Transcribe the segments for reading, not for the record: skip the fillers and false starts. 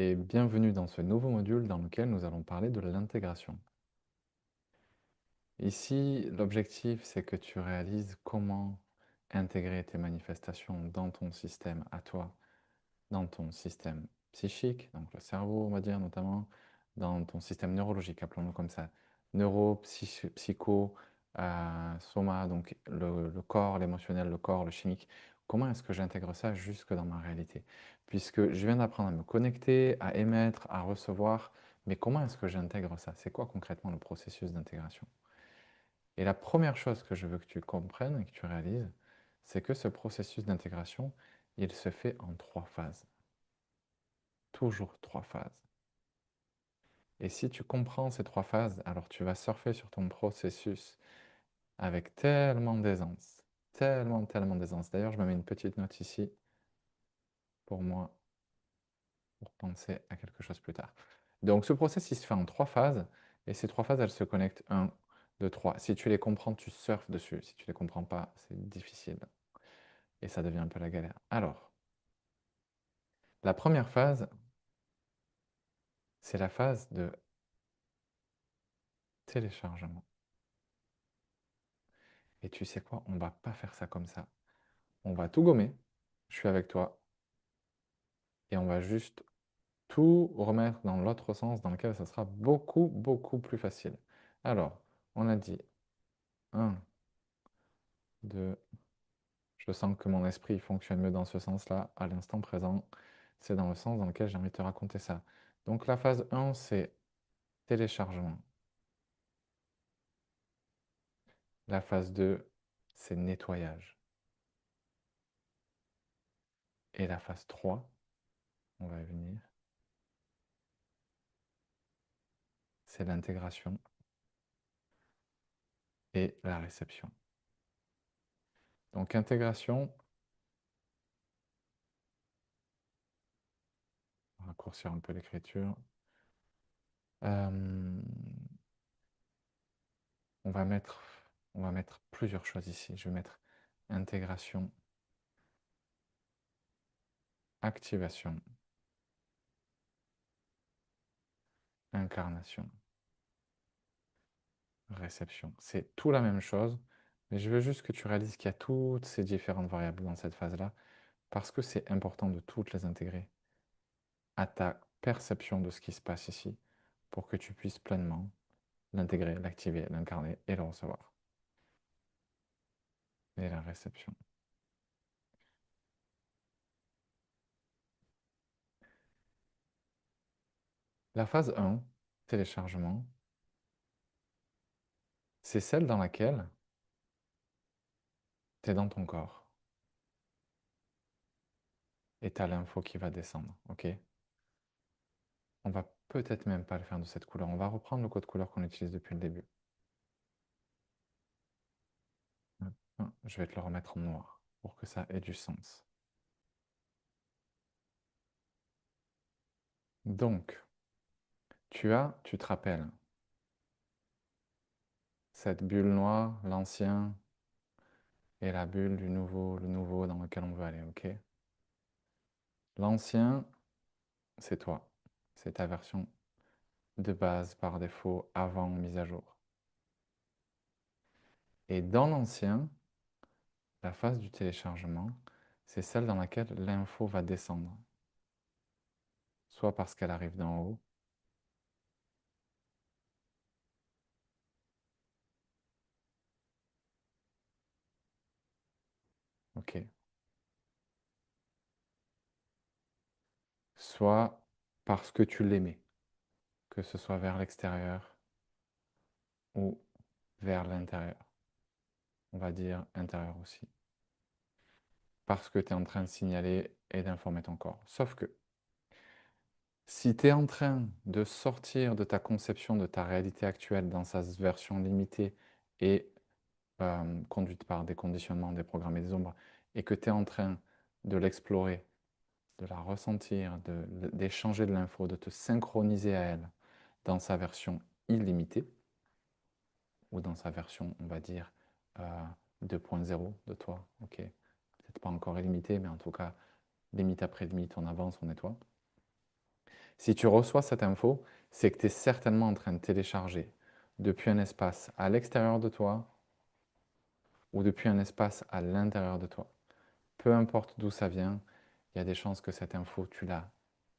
et bienvenue dans ce nouveau module dans lequel nous allons parler de l'intégration. Ici, l'objectif, c'est que tu réalises comment intégrer tes manifestations dans ton système à toi, dans ton système psychique, donc le cerveau, on va dire notamment, dans ton système neurologique, appelons-le comme ça, neuro, psycho, soma, donc le corps, l'émotionnel, le corps, le chimique. Comment est-ce que j'intègre ça jusque dans ma réalité? Puisque je viens d'apprendre à me connecter, à émettre, à recevoir, mais comment est-ce que j'intègre ça? C'est quoi concrètement le processus d'intégration? Et la première chose que je veux que tu comprennes et que tu réalises, c'est que ce processus d'intégration, il se fait en 3 phases. Toujours 3 phases. Et si tu comprends ces 3 phases, alors tu vas surfer sur ton processus avec tellement d'aisance. Tellement, tellement d'aisance. D'ailleurs, je me mets une petite note ici pour moi, pour penser à quelque chose plus tard. Donc ce processus, il se fait en 3 phases. Et ces 3 phases, elles se connectent 1, 2, 3. Si tu les comprends, tu surfes dessus. Si tu ne les comprends pas, c'est difficile. Et ça devient un peu la galère. Alors, la première phase, c'est la phase de téléchargement. Et tu sais quoi, on ne va pas faire ça comme ça. On va tout gommer, je suis avec toi, et on va juste tout remettre dans l'autre sens dans lequel ça sera beaucoup, beaucoup plus facile. Alors, on a dit 1, 2, je sens que mon esprit fonctionne mieux dans ce sens-là, à l'instant présent, c'est dans le sens dans lequel j'ai envie de te raconter ça. Donc la phase 1, c'est téléchargement. La phase 2, c'est nettoyage. Et la phase 3, on va y venir, c'est l'intégration et la réception. Donc intégration, on va raccourcir un peu l'écriture. Euh, on va mettre plusieurs choses ici. Je vais mettre intégration, activation, incarnation, réception. C'est tout la même chose, mais je veux juste que tu réalises qu'il y a toutes ces différentes variables dans cette phase-là, parce que c'est important de toutes les intégrer à ta perception de ce qui se passe ici, pour que tu puisses pleinement l'intégrer, l'activer, l'incarner et le recevoir. Et la réception. La phase 1, téléchargement, c'est celle dans laquelle tu es dans ton corps et tu as l'info qui va descendre. Ok? On va peut-être même pas le faire de cette couleur. On va reprendre le code couleur qu'on utilise depuis le début. Je vais te le remettre en noir pour que ça ait du sens. Donc, tu te rappelles, cette bulle noire, l'ancien, et la bulle du nouveau, le nouveau dans lequel on veut aller, ok? L'ancien, c'est toi. C'est ta version de base par défaut avant mise à jour. Et dans l'ancien, la phase du téléchargement, c'est celle dans laquelle l'info va descendre. Soit parce qu'elle arrive d'en haut, ok. Soit parce que tu l'aimais, que ce soit vers l'extérieur ou vers l'intérieur. On va dire intérieur aussi. Parce que tu es en train de signaler et d'informer ton corps. Sauf que si tu es en train de sortir de ta conception de ta réalité actuelle dans sa version limitée et conduite par des conditionnements, des programmes et des ombres, et que tu es en train de l'explorer, de la ressentir, d'échanger de l'info, de te synchroniser à elle dans sa version illimitée, ou dans sa version, on va dire, 2.0 de toi, ok? Peut-être pas encore illimité, mais en tout cas, limite après limite, on avance, on nettoie. Si tu reçois cette info, c'est que tu es certainement en train de télécharger depuis un espace à l'extérieur de toi ou depuis un espace à l'intérieur de toi. Peu importe d'où ça vient, il y a des chances que cette info, tu la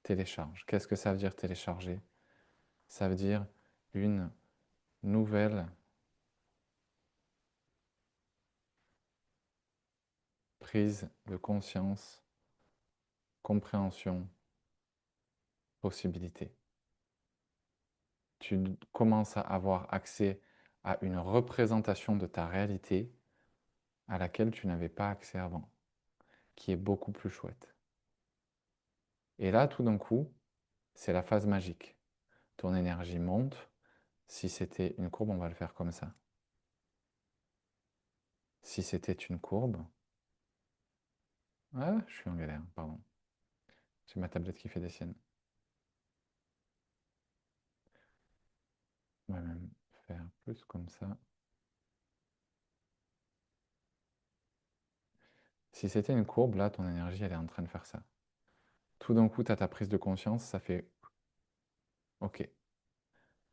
télécharges. Qu'est-ce que ça veut dire télécharger? Ça veut dire une nouvelle prise de conscience, compréhension, possibilité. Tu commences à avoir accès à une représentation de ta réalité à laquelle tu n'avais pas accès avant, qui est beaucoup plus chouette. Et là, tout d'un coup, c'est la phase magique. Ton énergie monte. Si c'était une courbe, on va le faire comme ça. Si c'était une courbe... Ah, je suis en galère, pardon. J'ai ma tablette qui fait des siennes. On va même faire plus comme ça. Si c'était une courbe, là, ton énergie, elle est en train de faire ça. Tout d'un coup, tu as ta prise de conscience, ça fait OK.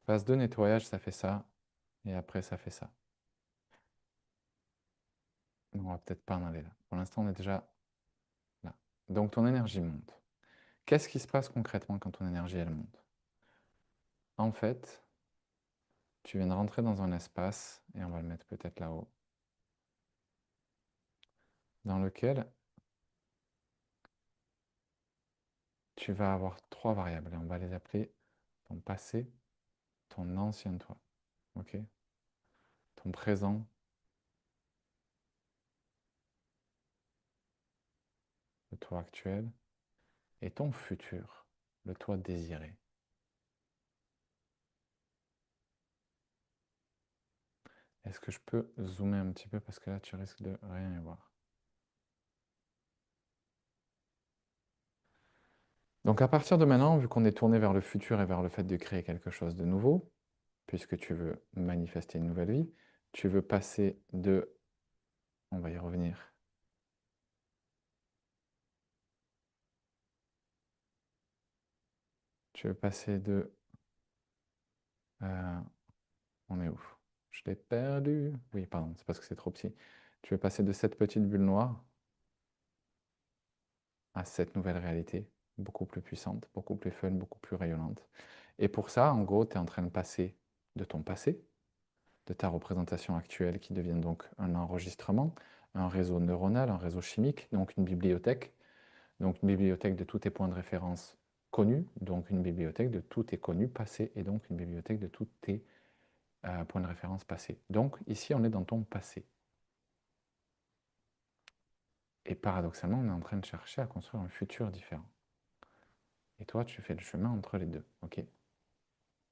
Phase de nettoyage, ça fait ça. Et après, ça fait ça. On va peut-être pas en aller là. Pour l'instant, on est déjà là. Donc, ton énergie monte. Qu'est-ce qui se passe concrètement quand ton énergie, elle monte? En fait, tu viens de rentrer dans un espace, et on va le mettre peut-être là-haut, dans lequel tu vas avoir trois variables. Et on va les appeler ton passé, ton ancien toi. OK? Ton présent, le toi actuel, et ton futur, le toi désiré. Est-ce que je peux zoomer un petit peu parce que là, tu risques de rien y voir. Donc à partir de maintenant, vu qu'on est tourné vers le futur et vers le fait de créer quelque chose de nouveau, puisque tu veux manifester une nouvelle vie, tu veux passer de... On va y revenir. Tu veux passer de... on est où? Je l'ai perdu. Oui, pardon, c'est parce que c'est trop petit. Tu veux passer de cette petite bulle noire à cette nouvelle réalité, beaucoup plus puissante, beaucoup plus fun, beaucoup plus rayonnante. Et pour ça, en gros, tu es en train de passer de ton passé, de ta représentation actuelle qui devient donc un enregistrement, un réseau neuronal, un réseau chimique, donc une bibliothèque de tous tes points de référence connus, donc une bibliothèque de tous tes connus passés, et donc une bibliothèque de tous tes points de référence passés. Donc ici, on est dans ton passé. Et paradoxalement, on est en train de chercher à construire un futur différent. Et toi, tu fais le chemin entre les deux, ok? Tu es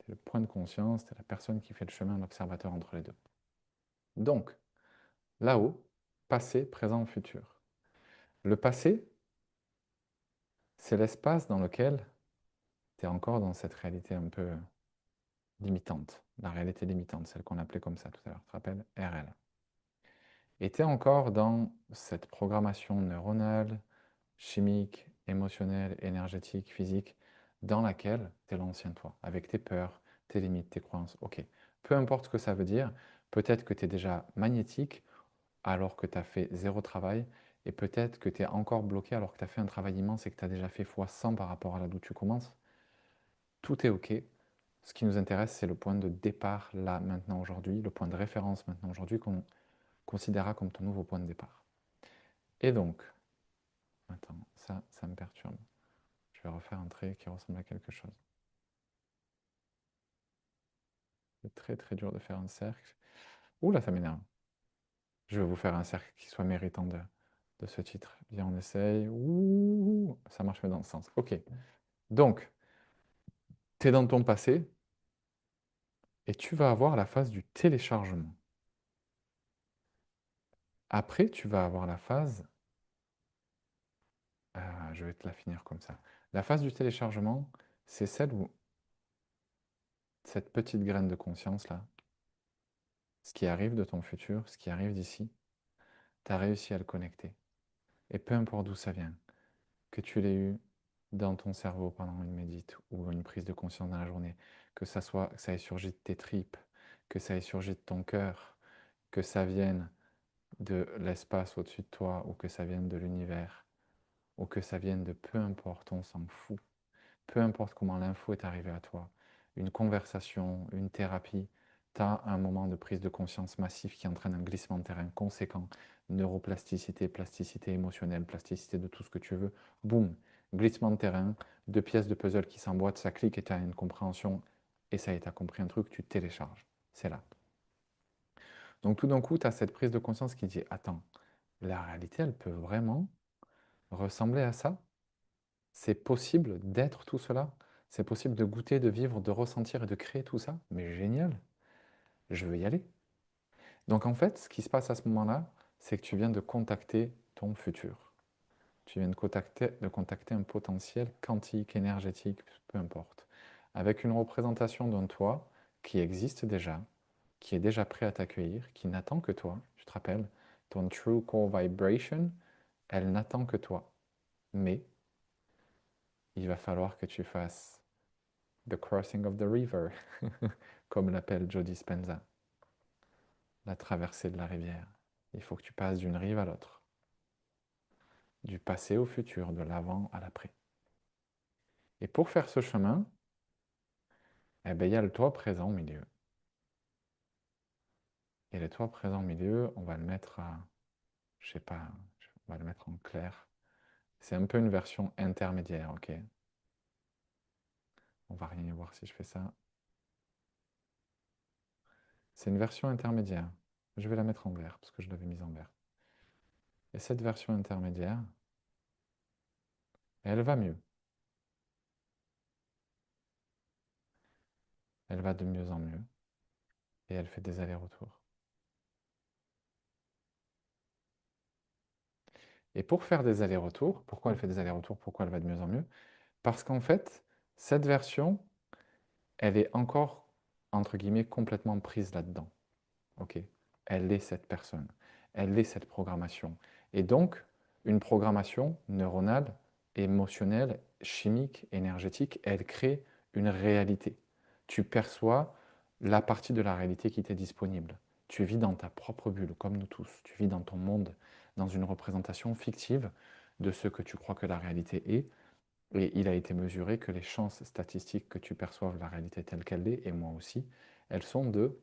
le point de conscience, tu es la personne qui fait le chemin, l'observateur entre les deux. Donc, là-haut, passé, présent, futur. Le passé, c'est l'espace dans lequel tu es encore dans cette réalité un peu limitante, la réalité limitante, celle qu'on appelait comme ça tout à l'heure, tu te rappelles, RL. Et tu es encore dans cette programmation neuronale, chimique, émotionnelle, énergétique, physique, dans laquelle tu es l'ancien toi, avec tes peurs, tes limites, tes croyances. Ok, peu importe ce que ça veut dire, peut-être que tu es déjà magnétique alors que tu as fait zéro travail, et peut-être que tu es encore bloqué alors que tu as fait un travail immense et que tu as déjà fait x100 par rapport à là d'où tu commences. Tout est ok. Ce qui nous intéresse, c'est le point de départ là, maintenant, aujourd'hui, le point de référence maintenant, aujourd'hui, qu'on considérera comme ton nouveau point de départ. Et donc, attends, ça me perturbe. Je vais refaire un trait qui ressemble à quelque chose. C'est très très dur de faire un cercle. Ouh là, ça m'énerve. Je vais vous faire un cercle qui soit méritant de ce titre. Viens, on essaye. Ouh, ça marche mais dans le sens. Ok. Donc, tu es dans ton passé et tu vas avoir la phase du téléchargement. Après, tu vas avoir la phase... je vais te la finir comme ça. La phase du téléchargement, c'est celle où cette petite graine de conscience là, ce qui arrive de ton futur, ce qui arrive d'ici, tu as réussi à le connecter. Et peu importe d'où ça vient, que tu l'aies eu dans ton cerveau pendant une médite ou une prise de conscience dans la journée, que ça soit, que ça ait surgi de tes tripes, que ça ait surgi de ton cœur, que ça vienne de l'espace au-dessus de toi ou que ça vienne de l'univers ou que ça vienne de peu importe, on s'en fout. Peu importe comment l'info est arrivée à toi, une conversation, une thérapie, tu as un moment de prise de conscience massif qui entraîne un glissement de terrain conséquent, neuroplasticité, plasticité émotionnelle, plasticité de tout ce que tu veux, boum, glissement de terrain, deux pièces de puzzle qui s'emboîtent, ça clique et tu as une compréhension, et ça y est, tu as compris un truc, tu télécharges, c'est là. Donc tout d'un coup, tu as cette prise de conscience qui dit, attends, la réalité, elle peut vraiment ressembler à ça? C'est possible d'être tout cela? C'est possible de goûter, de vivre, de ressentir et de créer tout ça? Mais génial, je veux y aller. Donc en fait, ce qui se passe à ce moment-là, c'est que tu viens de contacter ton futur. Tu viens de contacter un potentiel quantique, énergétique, peu importe, avec une représentation d'un toi qui existe déjà, qui est déjà prêt à t'accueillir, qui n'attend que toi. Tu te rappelles, ton true core vibration, elle n'attend que toi. Mais il va falloir que tu fasses The Crossing of the River, comme l'appelle Joe Dispenza, la traversée de la rivière. Il faut que tu passes d'une rive à l'autre, du passé au futur, de l'avant à l'après. Et pour faire ce chemin, eh ben, il y a le toi présent au milieu. Et le toi présent au milieu, on va le mettre à, je sais pas, on va le mettre en clair. C'est un peu une version intermédiaire, ok? On va rien y voir si je fais ça. C'est une version intermédiaire. Je vais la mettre en vert, parce que je l'avais mise en vert. Et cette version intermédiaire, elle va mieux. Elle va de mieux en mieux. Et elle fait des allers-retours. Et pour faire des allers-retours, pourquoi elle fait des allers-retours? Pourquoi elle va de mieux en mieux? Parce qu'en fait, cette version, elle est encore, entre guillemets, complètement prise là-dedans. Ok? Elle est cette personne. Elle est cette programmation. Et donc, une programmation neuronale, émotionnelle, chimique, énergétique, elle crée une réalité. Tu perçois la partie de la réalité qui t'est disponible. Tu vis dans ta propre bulle, comme nous tous. Tu vis dans ton monde, dans une représentation fictive de ce que tu crois que la réalité est. Et il a été mesuré que les chances statistiques que tu perçoives la réalité telle qu'elle est, et moi aussi, elles sont de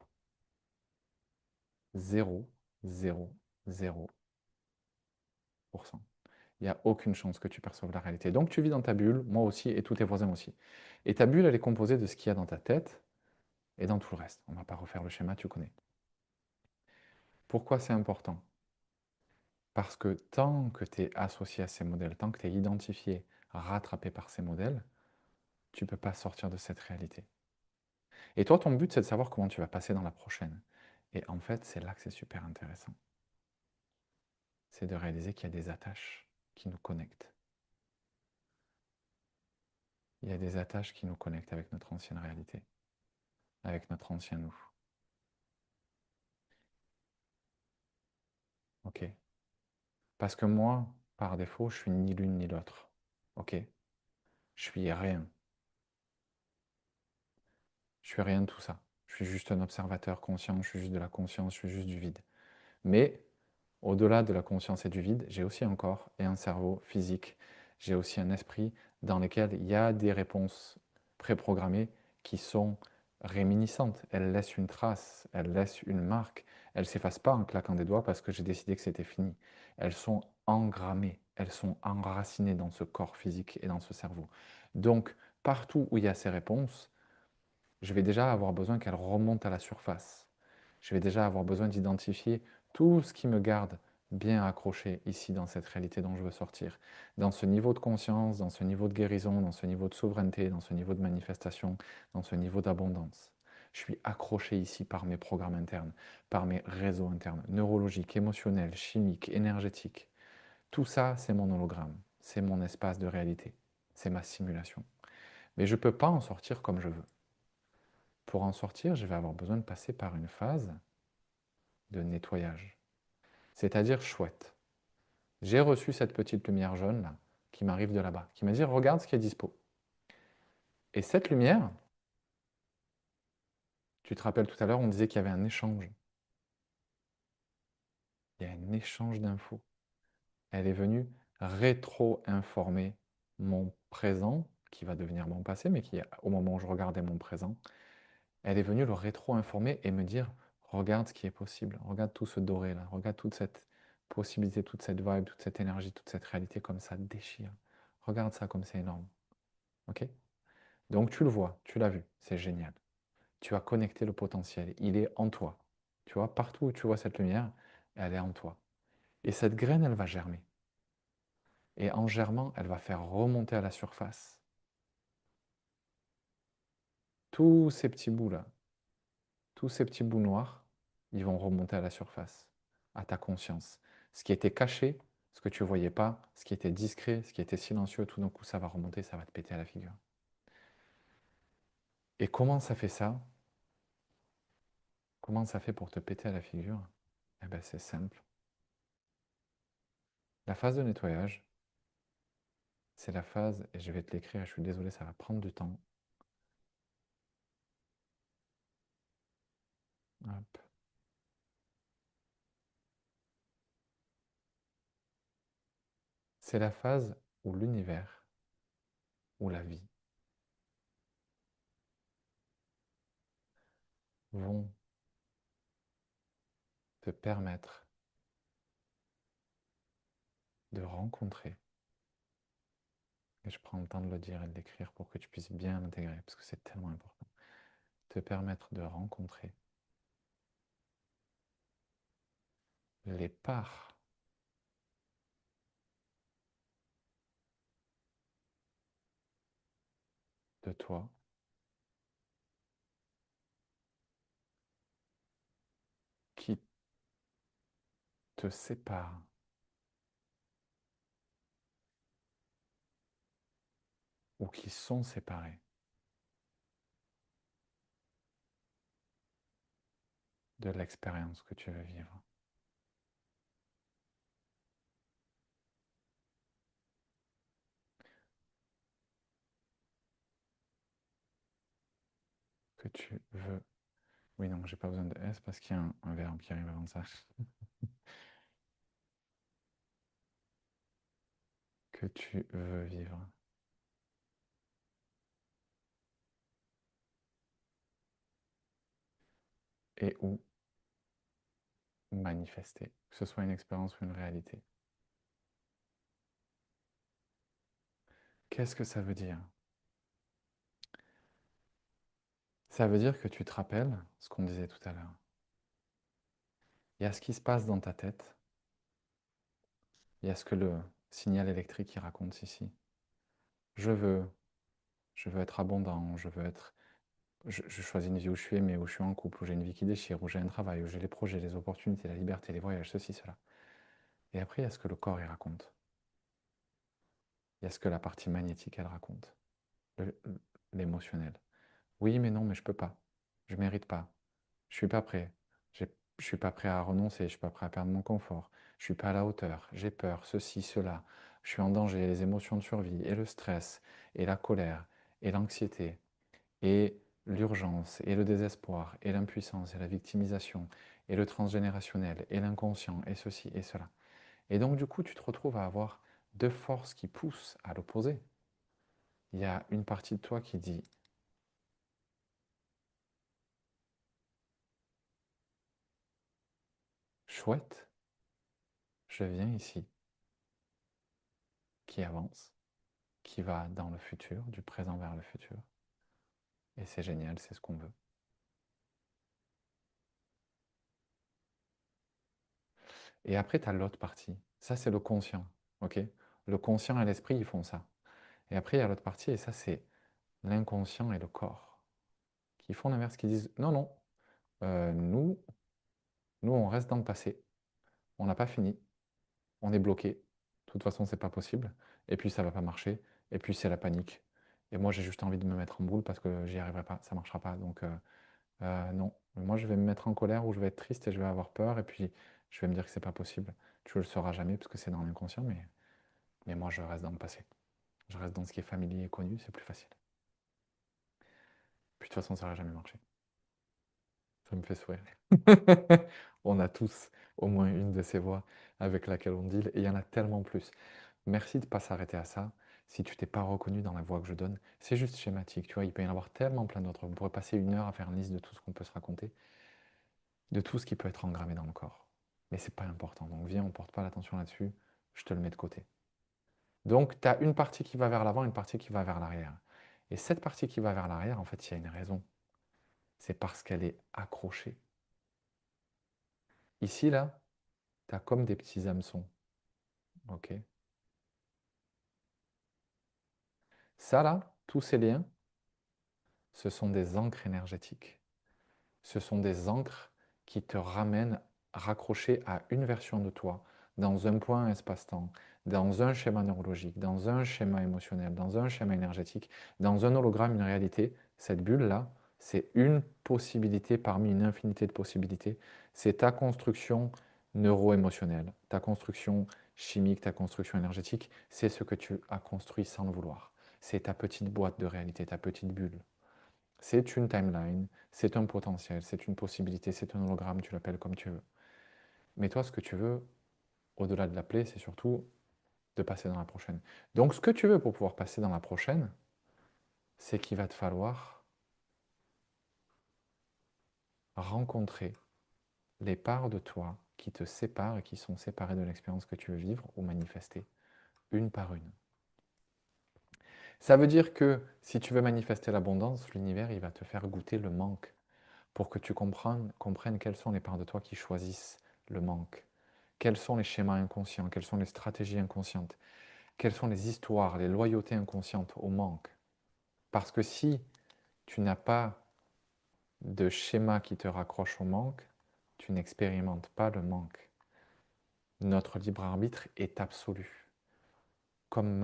0,000%. Il n'y a aucune chance que tu perçoives la réalité. Donc tu vis dans ta bulle, moi aussi, et tous tes voisins aussi. Et ta bulle, elle est composée de ce qu'il y a dans ta tête et dans tout le reste. On ne va pas refaire le schéma, tu connais. Pourquoi c'est important? Parce que tant que tu es associé à ces modèles, tant que tu es identifié, rattrapé par ces modèles, tu ne peux pas sortir de cette réalité. Et toi, ton but, c'est de savoir comment tu vas passer dans la prochaine. Et en fait, c'est là que c'est super intéressant. C'est de réaliser qu'il y a des attaches qui nous connectent. Il y a des attaches qui nous connectent avec notre ancienne réalité, avec notre ancien nous. Ok? Parce que moi, par défaut, je suis ni l'une ni l'autre. Ok? Je suis rien. Je suis rien de tout ça. Je suis juste un observateur conscient, je suis juste de la conscience, je suis juste du vide. Mais au-delà de la conscience et du vide, j'ai aussi un corps et un cerveau physique. J'ai aussi un esprit dans lequel il y a des réponses préprogrammées qui sont réminiscentes. Elles laissent une trace, elles laissent une marque. Elles ne s'effacent pas en claquant des doigts parce que j'ai décidé que c'était fini. Elles sont engrammées, elles sont enracinées dans ce corps physique et dans ce cerveau. Donc, partout où il y a ces réponses, je vais déjà avoir besoin qu'elles remontent à la surface. Je vais déjà avoir besoin d'identifier tout ce qui me garde bien accroché ici dans cette réalité dont je veux sortir. Dans ce niveau de conscience, dans ce niveau de guérison, dans ce niveau de souveraineté, dans ce niveau de manifestation, dans ce niveau d'abondance. Je suis accroché ici par mes programmes internes, par mes réseaux internes, neurologiques, émotionnels, chimiques, énergétiques. Tout ça, c'est mon hologramme, c'est mon espace de réalité, c'est ma simulation. Mais je ne peux pas en sortir comme je veux. Pour en sortir, je vais avoir besoin de passer par une phase de nettoyage. C'est-à-dire, chouette, j'ai reçu cette petite lumière jaune là, qui m'arrive de là-bas, qui m'a dit regarde ce qui est dispo. Et cette lumière, tu te rappelles tout à l'heure, on disait qu'il y avait un échange. Il y a un échange d'infos. Elle est venue rétro-informer mon présent, qui va devenir mon passé, mais qui, au moment où je regardais mon présent, elle est venue le rétro-informer et me dire, regarde ce qui est possible, regarde tout ce doré là, regarde toute cette possibilité, toute cette vibe, toute cette énergie, toute cette réalité comme ça déchire. Regarde ça comme c'est énorme. Ok? Donc tu le vois, tu l'as vu, c'est génial. Tu as connecté le potentiel, il est en toi. Tu vois, partout où tu vois cette lumière, elle est en toi. Et cette graine, elle va germer. Et en germant, elle va faire remonter à la surface tous ces petits bouts-là, tous ces petits bouts noirs, ils vont remonter à la surface, à ta conscience. Ce qui était caché, ce que tu ne voyais pas, ce qui était discret, ce qui était silencieux, tout d'un coup, ça va remonter, ça va te péter à la figure. Et comment ça fait ça? Comment ça fait pour te péter à la figure? Eh bien, c'est simple. La phase de nettoyage, c'est la phase, et je vais te l'écrire, je suis désolé, ça va prendre du temps. Hop. C'est la phase où l'univers, où la vie, vont te permettre de rencontrer, et je prends le temps de le dire et de l'écrire pour que tu puisses bien l'intégrer, parce que c'est tellement important, te permettre de rencontrer les parts de toi qui te séparent ou qui sont séparées de l'expérience que tu veux vivre. Que tu veux. Oui, non, j'ai pas besoin de S parce qu'il y a un verbe qui arrive avant ça. Que tu veux vivre. Et ou manifester, que ce soit une expérience ou une réalité. Qu'est-ce que ça veut dire? Ça veut dire que tu te rappelles ce qu'on disait tout à l'heure. Il y a ce qui se passe dans ta tête, il y a ce que le signal électrique il raconte ici. Je veux, je veux être abondant, je veux être... Je choisis une vie où je suis aimé, où je suis en couple, où j'ai une vie qui déchire, où j'ai un travail, où j'ai les projets, les opportunités, la liberté, les voyages, ceci, cela. Et après, il y a ce que le corps il raconte. Il y a ce que la partie magnétique elle raconte. L'émotionnel. Oui, mais non, mais je peux pas. Je mérite pas. Je suis pas prêt. Je suis pas prêt à renoncer. Je suis pas prêt à perdre mon confort. Je suis pas à la hauteur. J'ai peur. Ceci, cela. Je suis en danger. Les émotions de survie et le stress et la colère et l'anxiété et l'urgence et le désespoir et l'impuissance et la victimisation et le transgénérationnel et l'inconscient et ceci et cela. Et donc du coup, tu te retrouves à avoir deux forces qui poussent à l'opposé. Il y a une partie de toi qui dit chouette, je viens ici, qui avance, qui va dans le futur, du présent vers le futur. Et c'est génial, c'est ce qu'on veut. Et après, tu as l'autre partie. Ça, c'est le conscient. Ok? Le conscient et l'esprit, ils font ça. Et après, il y a l'autre partie, et ça, c'est l'inconscient et le corps, qui font l'inverse, qui disent non, non, nous, on reste dans le passé, on n'a pas fini, on est bloqué. De toute façon, c'est pas possible. Et puis, ça va pas marcher. Et puis, c'est la panique. Et moi, j'ai juste envie de me mettre en boule parce que j'y arriverai pas, ça marchera pas. Donc, non, moi je vais me mettre en colère ou je vais être triste et je vais avoir peur et puis je vais me dire que c'est pas possible. Tu le sauras jamais parce que c'est dans l'inconscient, mais Mais moi, je reste dans le passé. Je reste dans ce qui est familier et connu, c'est plus facile. Puis de toute façon, ça n'aurait jamais marché. Ça me fait sourire. On a tous au moins une de ces voix avec laquelle on deal, et il y en a tellement plus. Merci de ne pas s'arrêter à ça. Si tu t'es pas reconnu dans la voix que je donne, c'est juste schématique, tu vois, il peut y en avoir tellement plein d'autres. On pourrait passer 1 heure à faire une liste de tout ce qu'on peut se raconter, de tout ce qui peut être engrammé dans le corps. Mais c'est pas important, donc viens, on ne porte pas l'attention là-dessus, je te le mets de côté. Donc, tu as une partie qui va vers l'avant, une partie qui va vers l'arrière. Et cette partie qui va vers l'arrière, en fait, il y a une raison. C'est parce qu'elle est accrochée. Ici, là, tu as comme des petits hameçons. Ok. Ça, là, tous ces liens, ce sont des ancres énergétiques. Ce sont des ancres qui te ramènent raccroché à une version de toi, dans un point espace-temps, dans un schéma neurologique, dans un schéma émotionnel, dans un schéma énergétique, dans un hologramme, une réalité. Cette bulle-là, c'est une possibilité parmi une infinité de possibilités. C'est ta construction neuro-émotionnelle, ta construction chimique, ta construction énergétique. C'est ce que tu as construit sans le vouloir. C'est ta petite boîte de réalité, ta petite bulle. C'est une timeline, c'est un potentiel, c'est une possibilité, c'est un hologramme, tu l'appelles comme tu veux. Mais toi, ce que tu veux, au-delà de l'appeler, c'est surtout de passer dans la prochaine. Donc, ce que tu veux pour pouvoir passer dans la prochaine, c'est qu'il va te falloir rencontrer les parts de toi qui te séparent et qui sont séparées de l'expérience que tu veux vivre ou manifester, une par une. Ça veut dire que si tu veux manifester l'abondance, l'univers, il va te faire goûter le manque pour que tu comprennes quelles sont les parts de toi qui choisissent le manque. Quels sont les schémas inconscients, quelles sont les stratégies inconscientes, quelles sont les histoires, les loyautés inconscientes au manque. Parce que si tu n'as pas de schéma qui te raccroche au manque, tu n'expérimentes pas le manque. Notre libre arbitre est absolu. Comme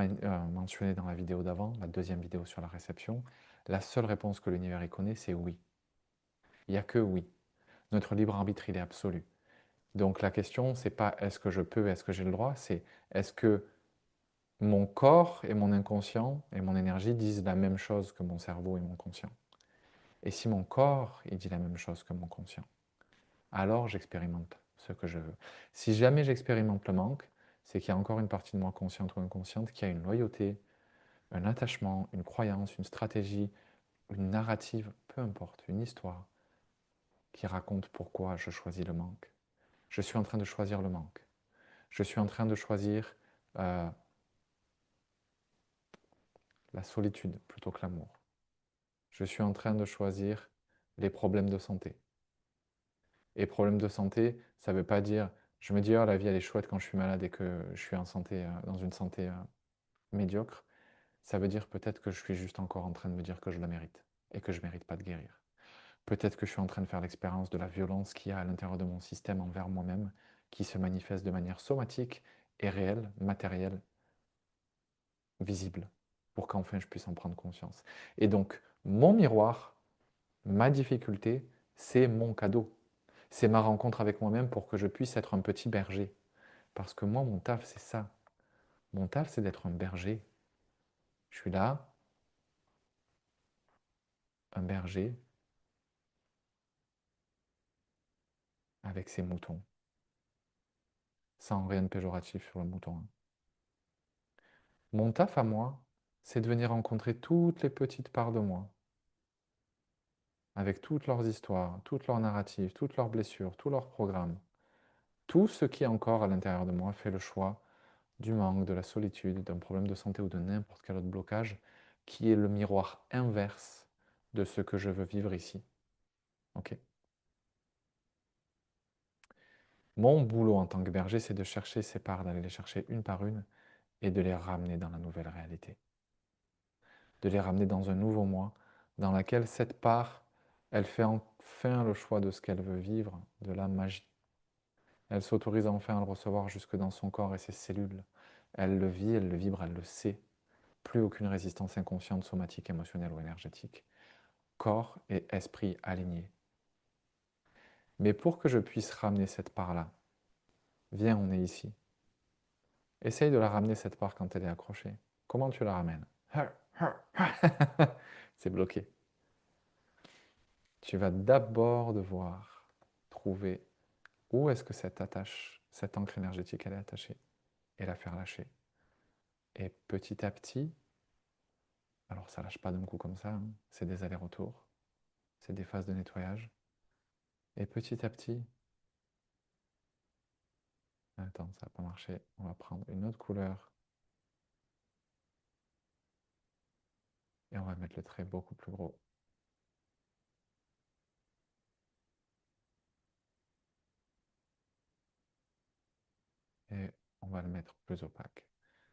mentionné dans la vidéo d'avant, la deuxième vidéo sur la réception, la seule réponse que l'univers y connaît, c'est oui. Il n'y a que oui. Notre libre arbitre, il est absolu. Donc la question, c'est pas est-ce que je peux, est-ce que j'ai le droit, c'est est-ce que mon corps et mon inconscient et mon énergie disent la même chose que mon cerveau et mon conscient. Et si mon corps il dit la même chose que mon conscient, alors j'expérimente ce que je veux. Si jamais j'expérimente le manque, c'est qu'il y a encore une partie de moi consciente ou inconsciente qui a une loyauté, un attachement, une croyance, une stratégie, une narrative, peu importe, une histoire qui raconte pourquoi je choisis le manque. Je suis en train de choisir le manque. Je suis en train de choisir la solitude plutôt que l'amour. Je suis en train de choisir les problèmes de santé. Et problèmes de santé, ça ne veut pas dire, je me dis, oh, la vie elle est chouette quand je suis malade et que je suis en santé, dans une santé médiocre. Ça veut dire peut-être que je suis juste encore en train de me dire que je la mérite et que je ne mérite pas de guérir. Peut-être que je suis en train de faire l'expérience de la violence qu'il y a à l'intérieur de mon système envers moi-même, qui se manifeste de manière somatique et réelle, matérielle, visible, pour qu'enfin je puisse en prendre conscience. Et donc, mon miroir, ma difficulté, c'est mon cadeau. C'est ma rencontre avec moi-même pour que je puisse être un petit berger. Parce que moi, mon taf, c'est ça. Mon taf, c'est d'être un berger. Je suis là, un berger, avec ses moutons. Sans rien de péjoratif sur le mouton, hein. Mon taf à moi, c'est de venir rencontrer toutes les petites parts de moi, avec toutes leurs histoires, toutes leurs narratives, toutes leurs blessures, tous leurs programmes. Tout ce qui encore à l'intérieur de moi fait le choix du manque, de la solitude, d'un problème de santé ou de n'importe quel autre blocage, qui est le miroir inverse de ce que je veux vivre ici. Ok. Mon boulot en tant que berger, c'est de chercher ces parts, d'aller les chercher une par une et de les ramener dans la nouvelle réalité. De les ramener dans un nouveau moi, dans lequel cette part, elle fait enfin le choix de ce qu'elle veut vivre, de la magie. Elle s'autorise enfin à le recevoir jusque dans son corps et ses cellules. Elle le vit, elle le vibre, elle le sait. Plus aucune résistance inconsciente, somatique, émotionnelle ou énergétique. Corps et esprit alignés. Mais pour que je puisse ramener cette part-là, viens, on est ici. Essaye de la ramener, cette part, quand elle est accrochée. Comment tu la ramènes? C'est bloqué. Tu vas d'abord devoir trouver où est-ce que cette attache, cette encre énergétique, elle est attachée, et la faire lâcher. Et petit à petit, alors ça lâche pas d'un coup comme ça, hein, c'est des allers-retours, c'est des phases de nettoyage. Et petit à petit, attends, ça n'a pas marché, on va prendre une autre couleur et on va mettre le trait beaucoup plus gros. Et on va le mettre plus opaque.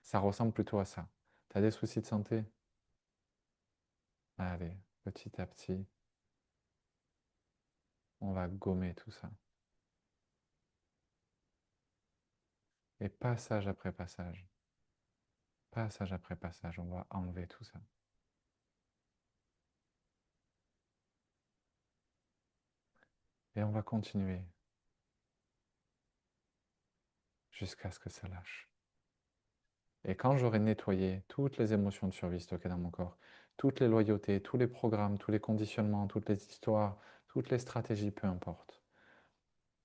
Ça ressemble plutôt à ça. Tu as des soucis de santé? Allez, petit à petit, on va gommer tout ça. Et passage après passage, on va enlever tout ça. Et on va continuer jusqu'à ce que ça lâche. Et quand j'aurai nettoyé toutes les émotions de survie stockées dans mon corps, toutes les loyautés, tous les programmes, tous les conditionnements, toutes les histoires, toutes les stratégies, peu importe,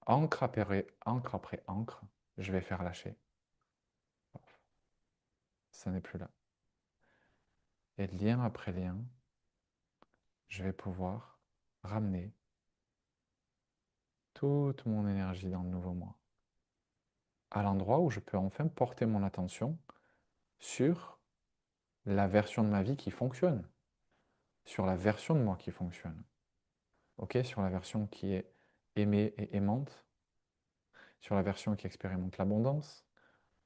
encre après encre, je vais faire lâcher. Ça n'est plus là. Et lien après lien, je vais pouvoir ramener toute mon énergie dans le nouveau moi, à l'endroit où je peux enfin porter mon attention sur la version de ma vie qui fonctionne, sur la version de moi qui fonctionne, ok, sur la version qui est aimée et aimante, sur la version qui expérimente l'abondance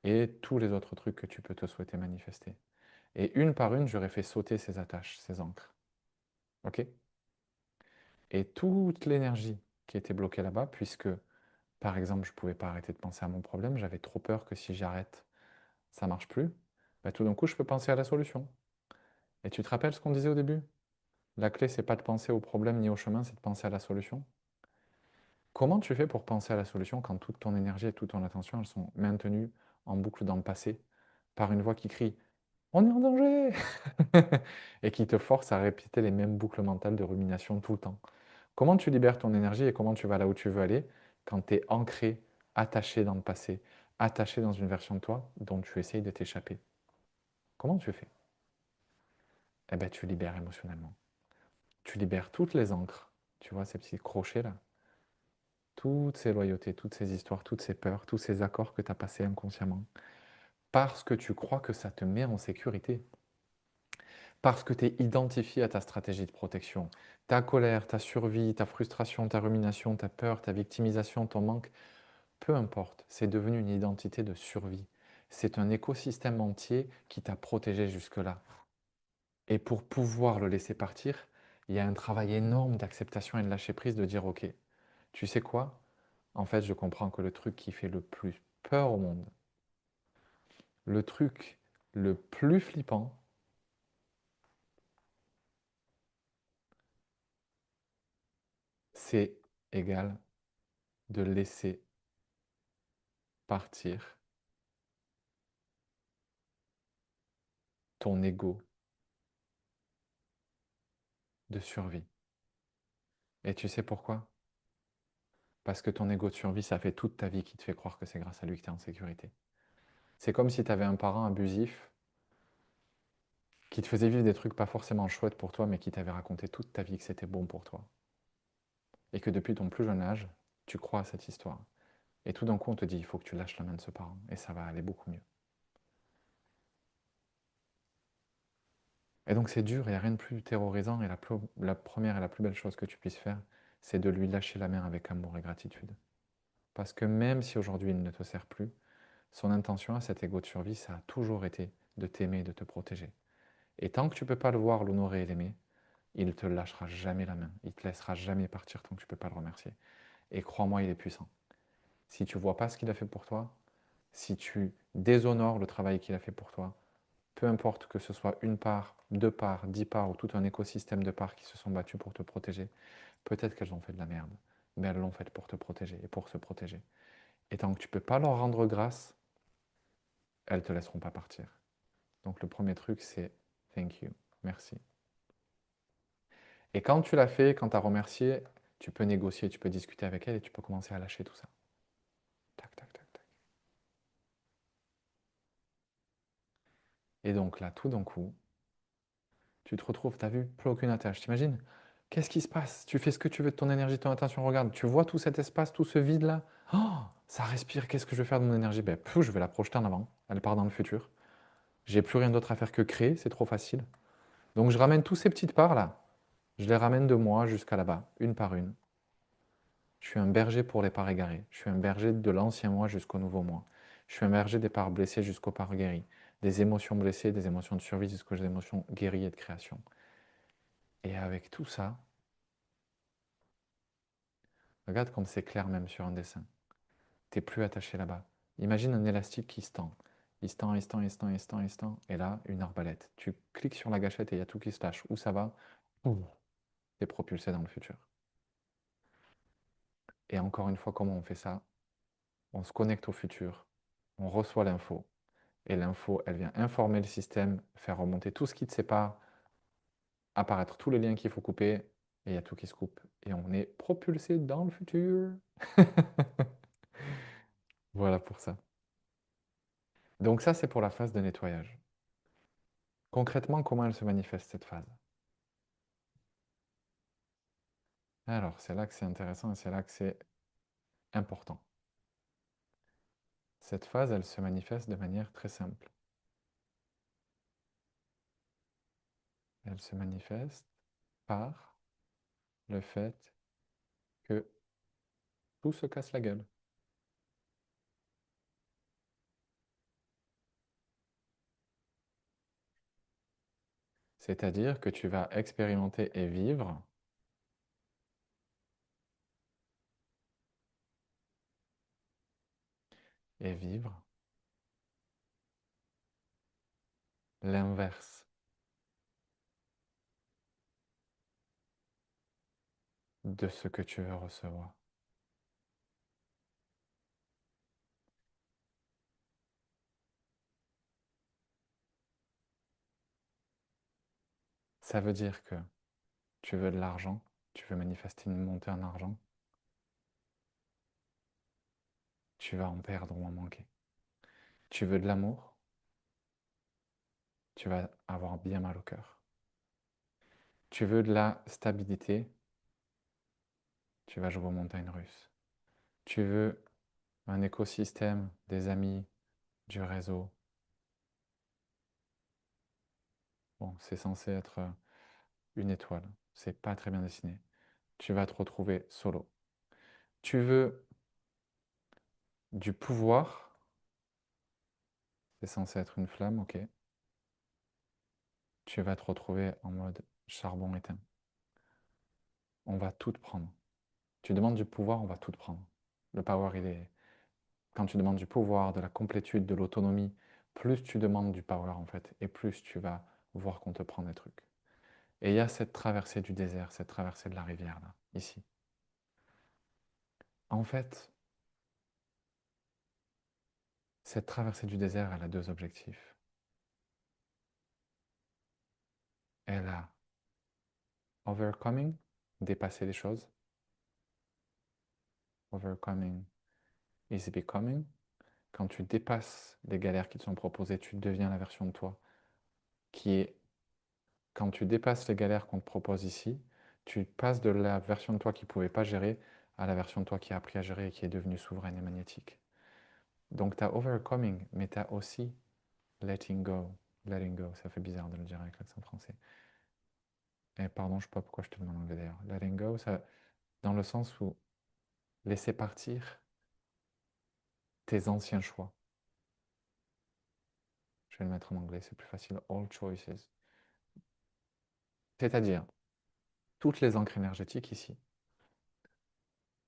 et tous les autres trucs que tu peux te souhaiter manifester. Et une par une, j'aurais fait sauter ces attaches, ces ancres, ok. Et toute l'énergie qui était bloquée là-bas, puisque par exemple, je ne pouvais pas arrêter de penser à mon problème, j'avais trop peur que si j'arrête, ça ne marche plus, bah, tout d'un coup, je peux penser à la solution. Et tu te rappelles ce qu'on disait au début? La clé, c'est pas de penser au problème ni au chemin, c'est de penser à la solution. Comment tu fais pour penser à la solution quand toute ton énergie et toute ton attention, elles sont maintenues en boucle dans le passé par une voix qui crie «On est en danger!» et qui te force à répéter les mêmes boucles mentales de rumination tout le temps? Comment tu libères ton énergie et comment tu vas là où tu veux aller quand tu es ancré, attaché dans le passé, attaché dans une version de toi dont tu essayes de t'échapper? Comment tu fais? Eh bien, tu libères émotionnellement. Tu libères toutes les encres. Tu vois ces petits crochets là? Toutes ces loyautés, toutes ces histoires, toutes ces peurs, tous ces accords que tu as passés inconsciemment. Parce que tu crois que ça te met en sécurité. Parce que tu es identifié à ta stratégie de protection. Ta colère, ta survie, ta frustration, ta rumination, ta peur, ta victimisation, ton manque, peu importe, c'est devenu une identité de survie. C'est un écosystème entier qui t'a protégé jusque-là. Et pour pouvoir le laisser partir, il y a un travail énorme d'acceptation et de lâcher prise de dire ok, tu sais quoi? En fait, je comprends que le truc qui fait le plus peur au monde, le truc le plus flippant, c'est égal de laisser partir ton ego de survie. Et tu sais pourquoi? Parce que ton ego de survie, ça fait toute ta vie qui te fait croire que c'est grâce à lui que tu es en sécurité. C'est comme si tu avais un parent abusif qui te faisait vivre des trucs pas forcément chouettes pour toi, mais qui t'avait raconté toute ta vie que c'était bon pour toi. Et que depuis ton plus jeune âge, tu crois à cette histoire. Et tout d'un coup, on te dit, il faut que tu lâches la main de ce parent, et ça va aller beaucoup mieux. Et donc c'est dur, il n'y a rien de plus terrorisant, et la première et la plus belle chose que tu puisses faire, c'est de lui lâcher la main avec amour et gratitude. Parce que même si aujourd'hui il ne te sert plus, son intention à cet ego de survie, ça a toujours été de t'aimer et de te protéger. Et tant que tu ne peux pas le voir, l'honorer et l'aimer, il ne te lâchera jamais la main. Il ne te laissera jamais partir tant que tu ne peux pas le remercier. Et crois-moi, il est puissant. Si tu ne vois pas ce qu'il a fait pour toi, si tu déshonores le travail qu'il a fait pour toi, peu importe que ce soit une part, deux parts, 10 parts ou tout un écosystème de parts qui se sont battues pour te protéger, peut-être qu'elles ont fait de la merde, mais elles l'ont fait pour te protéger et pour se protéger. Et tant que tu ne peux pas leur rendre grâce, elles ne te laisseront pas partir. Donc le premier truc, c'est thank you, merci. Et quand tu l'as fait, quand tu as remercié, tu peux négocier, tu peux discuter avec elles et tu peux commencer à lâcher tout ça. Tac, tac, tac, tac. Et donc là, tout d'un coup, tu te retrouves, tu n'as vu, plus aucune attache. T'imagines? Qu'est-ce qui se passe? Tu fais ce que tu veux de ton énergie, de ton attention. Regarde, tu vois tout cet espace, tout ce vide-là? Oh, ça respire. Qu'est-ce que je vais faire de mon énergie? Ben, je vais la projeter en avant. Elle part dans le futur. J'ai plus rien d'autre à faire que créer. C'est trop facile. Donc, je ramène tous ces petites parts-là. Je les ramène de moi jusqu'à là-bas, une par une. Je suis un berger pour les parts égarées. Je suis un berger de l'ancien moi jusqu'au nouveau moi. Je suis un berger des parts blessées jusqu'aux parts guéries. Des émotions blessées, des émotions de survie jusqu'aux émotions guéries et de création. Et avec tout ça, regarde comme c'est clair même sur un dessin. T'es plus attaché là-bas. Imagine un élastique qui se tend. Il se tend, il se tend, il se tend, il se tend, il se tend. Et là, une arbalète. Tu cliques sur la gâchette et il y a tout qui se lâche. Où ça va? T'es propulsé dans le futur. Et encore une fois, comment on fait ça? On se connecte au futur. On reçoit l'info. Et l'info, elle vient informer le système, faire remonter tout ce qui te sépare, apparaître tous les liens qu'il faut couper. Et il y a tout qui se coupe. Et on est propulsé dans le futur. Voilà pour ça. Donc ça, c'est pour la phase de nettoyage. Concrètement, comment elle se manifeste cette phase? Alors, c'est là que c'est intéressant et c'est là que c'est important. Cette phase, elle se manifeste de manière très simple. Elle se manifeste par le fait que tout se casse la gueule. C'est-à-dire que tu vas expérimenter et vivre l'inverse de ce que tu veux recevoir. Ça veut dire que tu veux de l'argent, tu veux manifester une montée en argent, tu vas en perdre ou en manquer. Tu veux de l'amour, tu vas avoir bien mal au cœur. Tu veux de la stabilité, tu vas jouer aux montagnes russes. Tu veux un écosystème, des amis, du réseau. Bon, c'est censé être une étoile. C'est pas très bien dessiné. Tu vas te retrouver solo. Tu veux du pouvoir. C'est censé être une flamme, ok. Tu vas te retrouver en mode charbon éteint. On va tout te prendre. Tu demandes du pouvoir, on va tout te prendre. Le power, il est... Quand tu demandes du pouvoir, de la complétude, de l'autonomie, plus tu demandes du power en fait, et plus tu vas voir qu'on te prend des trucs. Et il y a cette traversée du désert, cette traversée de la rivière là, ici. En fait, cette traversée du désert, elle a deux objectifs. Elle a overcoming, dépasser les choses. Overcoming is becoming. Quand tu dépasses les galères qui te sont proposées, tu deviens la version de toi qui est... Quand tu dépasses les galères qu'on te propose ici, tu passes de la version de toi qui ne pouvait pas gérer à la version de toi qui a appris à gérer et qui est devenue souveraine et magnétique. Donc tu as overcoming, mais tu as aussi letting go. Letting go, ça fait bizarre de le dire avec l'accent français. Et pardon, je ne sais pas pourquoi je te le demande en anglais d'ailleurs. Letting go, ça, dans le sens où laisser partir tes anciens choix. Je vais le mettre en anglais, c'est plus facile. All choices. C'est-à-dire, toutes les encres énergétiques ici.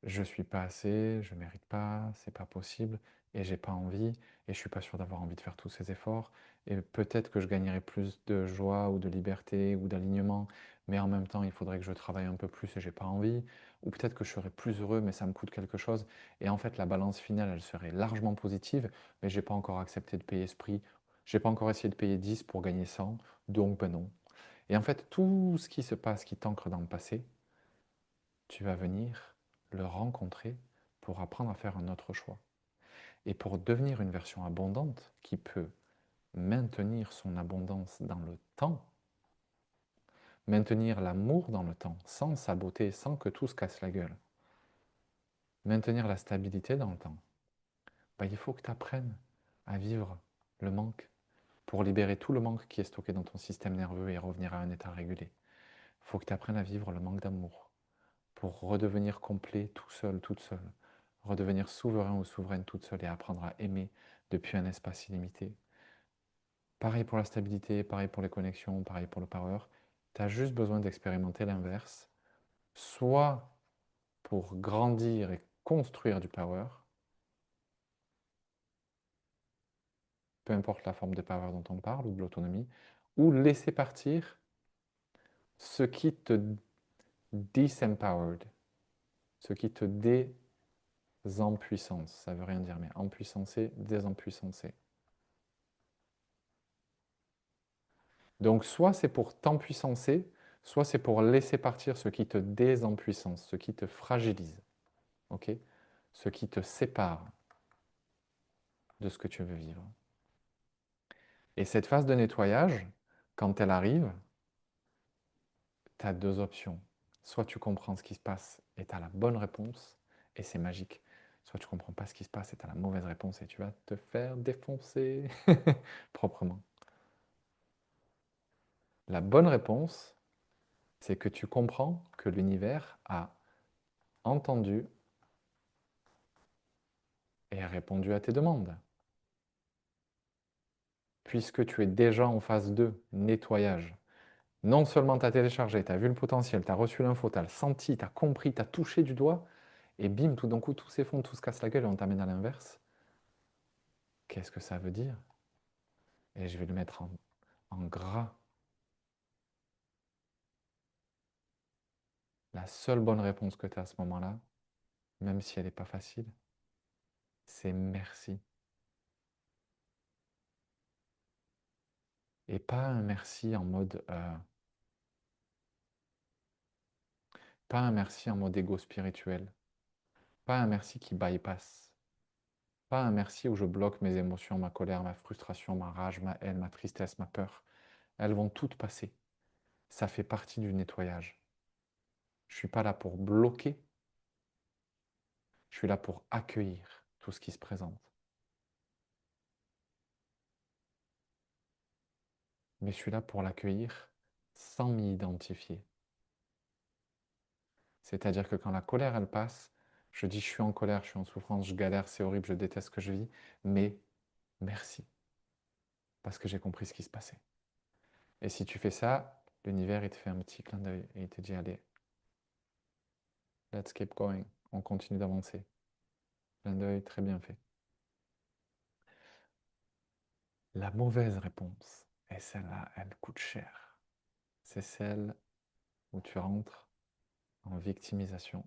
Je suis pas assez, je mérite pas, c'est pas possible. et j'ai pas envie, et je suis pas sûr d'avoir envie de faire tous ces efforts, et peut-être que je gagnerais plus de joie ou de liberté ou d'alignement, mais en même temps il faudrait que je travaille un peu plus et j'ai pas envie, ou peut-être que je serais plus heureux mais ça me coûte quelque chose, et en fait la balance finale elle serait largement positive, mais j'ai pas encore accepté de payer ce prix, j'ai pas encore essayé de payer 10 pour gagner 100, donc ben non. Et en fait tout ce qui se passe, qui t'ancre dans le passé, tu vas venir le rencontrer pour apprendre à faire un autre choix. Et pour devenir une version abondante qui peut maintenir son abondance dans le temps, maintenir l'amour dans le temps, sans saboter, sans que tout se casse la gueule, maintenir la stabilité dans le temps, bah, il faut que tu apprennes à vivre le manque pour libérer tout le manque qui est stocké dans ton système nerveux et revenir à un état régulé. Il faut que tu apprennes à vivre le manque d'amour pour redevenir complet tout seul, toute seule, redevenir souverain ou souveraine toute seule et apprendre à aimer depuis un espace illimité. Pareil pour la stabilité, pareil pour les connexions, pareil pour le power. Tu as juste besoin d'expérimenter l'inverse, soit pour grandir et construire du power, peu importe la forme de power dont on parle, ou de l'autonomie, ou laisser partir ce qui te disempowered, ce qui te désempuissance. Ça veut rien dire, mais empuissancer, désempuissancer. Donc soit c'est pour t'empuissancer, soit c'est pour laisser partir ce qui te désempuissance, ce qui te fragilise, ok, ce qui te sépare de ce que tu veux vivre. Et cette phase de nettoyage, quand elle arrive, tu as deux options. Soit tu comprends ce qui se passe et tu as la bonne réponse, et c'est magique. Soit tu ne comprends pas ce qui se passe et tu as la mauvaise réponse et tu vas te faire défoncer proprement. La bonne réponse, c'est que tu comprends que l'univers a entendu et a répondu à tes demandes. Puisque tu es déjà en phase 2, nettoyage. Non seulement tu as téléchargé, tu as vu le potentiel, tu as reçu l'info, tu as le senti, tu as compris, tu as touché du doigt, et bim, tout d'un coup, tout s'effondre, tout se casse la gueule et on t'amène à l'inverse. Qu'est-ce que ça veut dire? Et je vais le mettre en gras. La seule bonne réponse que tu as à ce moment-là, même si elle n'est pas facile, c'est merci. Et pas un merci en mode pas un merci en mode égo spirituel, pas un merci qui bypass, pas un merci où je bloque mes émotions, ma colère, ma frustration, ma rage, ma haine, ma tristesse, ma peur. Elles vont toutes passer. Ça fait partie du nettoyage. Je ne suis pas là pour bloquer, je suis là pour accueillir tout ce qui se présente. Mais je suis là pour l'accueillir sans m'y identifier. C'est-à-dire que quand la colère, elle passe, je dis je suis en colère, je suis en souffrance, je galère, c'est horrible, je déteste ce que je vis, mais merci, parce que j'ai compris ce qui se passait. Et si tu fais ça, l'univers, il te fait un petit clin d'œil et il te dit, allez, let's keep going, on continue d'avancer. Clin d'œil, très bien fait. La mauvaise réponse, et celle-là, elle coûte cher. C'est celle où tu rentres en victimisation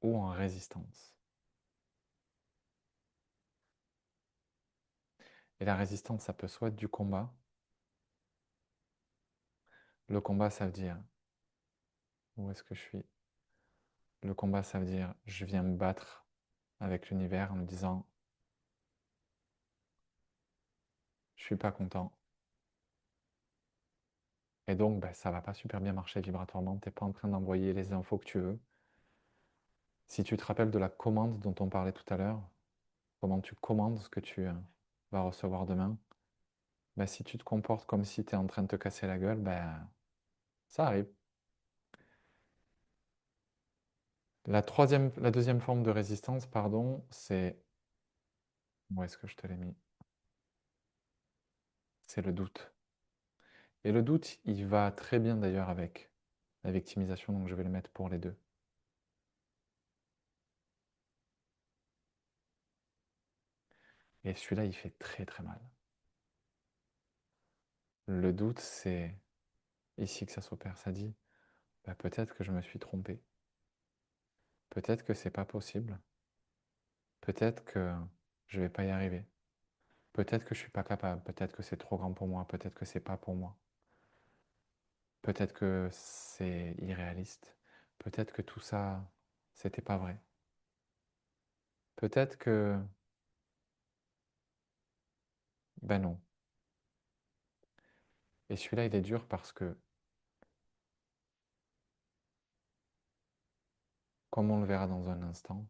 ou en résistance. Et la résistance, ça peut soit être du combat. Le combat, ça veut dire où est-ce que je suis. Le combat, ça veut dire je viens me battre avec l'univers en me disant je suis pas content. Et donc, ben, ça va pas super bien marcher vibratoirement. Tu n'es pas en train d'envoyer les infos que tu veux. Si tu te rappelles de la commande dont on parlait tout à l'heure, comment tu commandes ce que tu vas recevoir demain, ben, si tu te comportes comme si tu es en train de te casser la gueule, ben, ça arrive. La deuxième forme de résistance, pardon, c'est... Où est-ce que je te l'ai mis? C'est le doute. Et le doute, il va très bien d'ailleurs avec la victimisation, donc je vais le mettre pour les deux. Et celui-là, il fait très très mal. Le doute, c'est ici que ça s'opère. Ça dit, bah, peut-être que je me suis trompé. Peut-être que c'est pas possible. Peut-être que je vais pas y arriver. Peut-être que je suis pas capable. Peut-être que c'est trop grand pour moi. Peut-être que c'est pas pour moi. Peut-être que c'est irréaliste. Peut-être que tout ça, c'était pas vrai. Peut-être que, ben non. Et celui-là, il est dur parce que, comme on le verra dans un instant,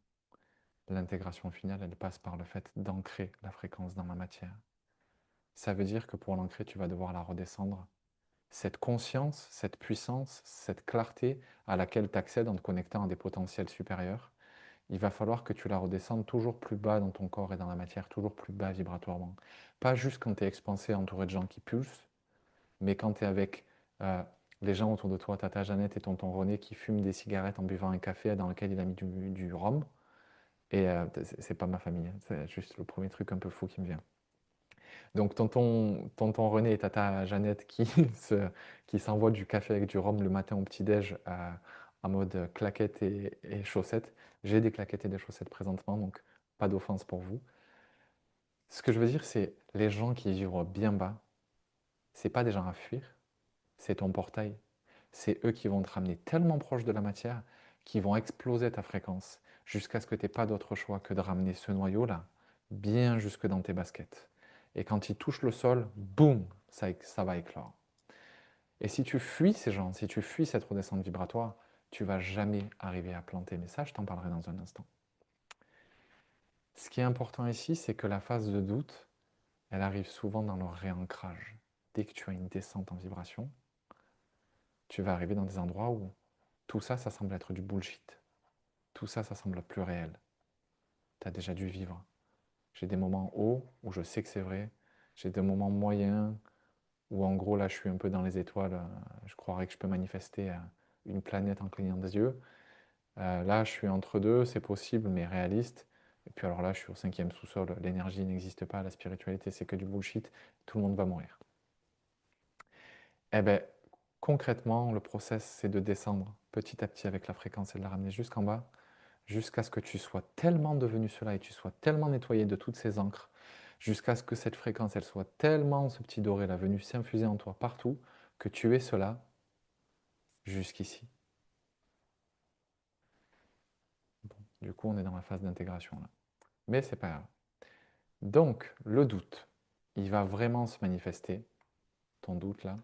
l'intégration finale, elle passe par le fait d'ancrer la fréquence dans la matière. Ça veut dire que pour l'ancrer, tu vas devoir la redescendre. Cette conscience, cette puissance, cette clarté à laquelle tu accèdes en te connectant à des potentiels supérieurs, il va falloir que tu la redescendes toujours plus bas dans ton corps et dans la matière, toujours plus bas vibratoirement. Pas juste quand tu es expansé, entouré de gens qui pulsent, mais quand tu es avec les gens autour de toi, Tata Jeannette et tonton René qui fument des cigarettes en buvant un café dans lequel il a mis du rhum. Et c'est pas ma famille, hein, c'est juste le premier truc un peu fou qui me vient. Donc tonton René et tata Jeannette qui s'envoient du café avec du rhum le matin au petit-déj en mode claquettes et chaussettes. J'ai des claquettes et des chaussettes présentement, donc pas d'offense pour vous. Ce que je veux dire, c'est les gens qui vibrent bien bas, c'est pas des gens à fuir, c'est ton portail. C'est eux qui vont te ramener tellement proche de la matière qu'ils vont exploser ta fréquence jusqu'à ce que tu n'aies pas d'autre choix que de ramener ce noyau-là bien jusque dans tes baskets. Et quand il touche le sol, boum, ça va éclore. Et si tu fuis ces gens, si tu fuis cette redescente vibratoire, tu vas jamais arriver à planter. Mais ça, je t'en parlerai dans un instant. Ce qui est important ici, c'est que la phase de doute, elle arrive souvent dans le réancrage. Dès que tu as une descente en vibration, tu vas arriver dans des endroits où tout ça, ça semble être du bullshit. Tout ça, ça semble plus réel. Tu as déjà dû vivre. J'ai des moments hauts où je sais que c'est vrai. J'ai des moments moyens où en gros là je suis un peu dans les étoiles. Je croirais que je peux manifester une planète en clignant des yeux. Là je suis entre deux, c'est possible mais réaliste. Et puis alors là je suis au cinquième sous-sol. L'énergie n'existe pas, la spiritualité c'est que du bullshit. Tout le monde va mourir. Eh bien concrètement le process c'est de descendre petit à petit avec la fréquence et de la ramener jusqu'en bas jusqu'à ce que tu sois tellement devenu cela et tu sois tellement nettoyé de toutes ces encres, jusqu'à ce que cette fréquence, elle soit tellement, ce petit doré là, venu s'infuser en toi partout, que tu aies cela jusqu'ici. Bon, du coup, on est dans la phase d'intégration là. Mais c'est pas grave. Donc, le doute, il va vraiment se manifester, ton doute là,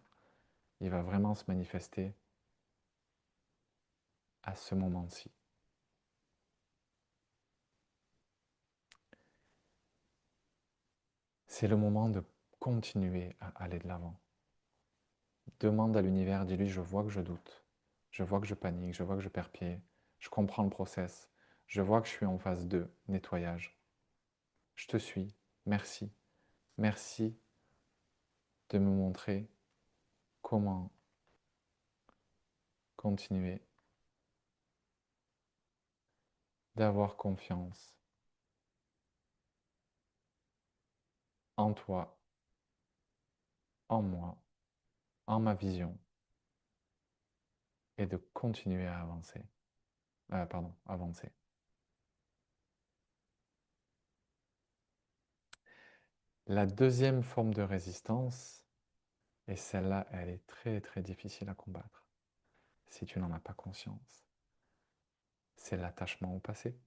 il va vraiment se manifester à ce moment-ci. C'est le moment de continuer à aller de l'avant. Demande à l'univers, dis-lui, je vois que je doute, je vois que je panique, je vois que je perds pied, je comprends le process, je vois que je suis en phase de nettoyage. Je te suis, merci, merci de me montrer comment continuer d'avoir confiance en toi, en moi, en ma vision, et de continuer à avancer. Pardon, avancer. La deuxième forme de résistance, et celle-là, elle est très très difficile à combattre, si tu n'en as pas conscience, c'est l'attachement au passé.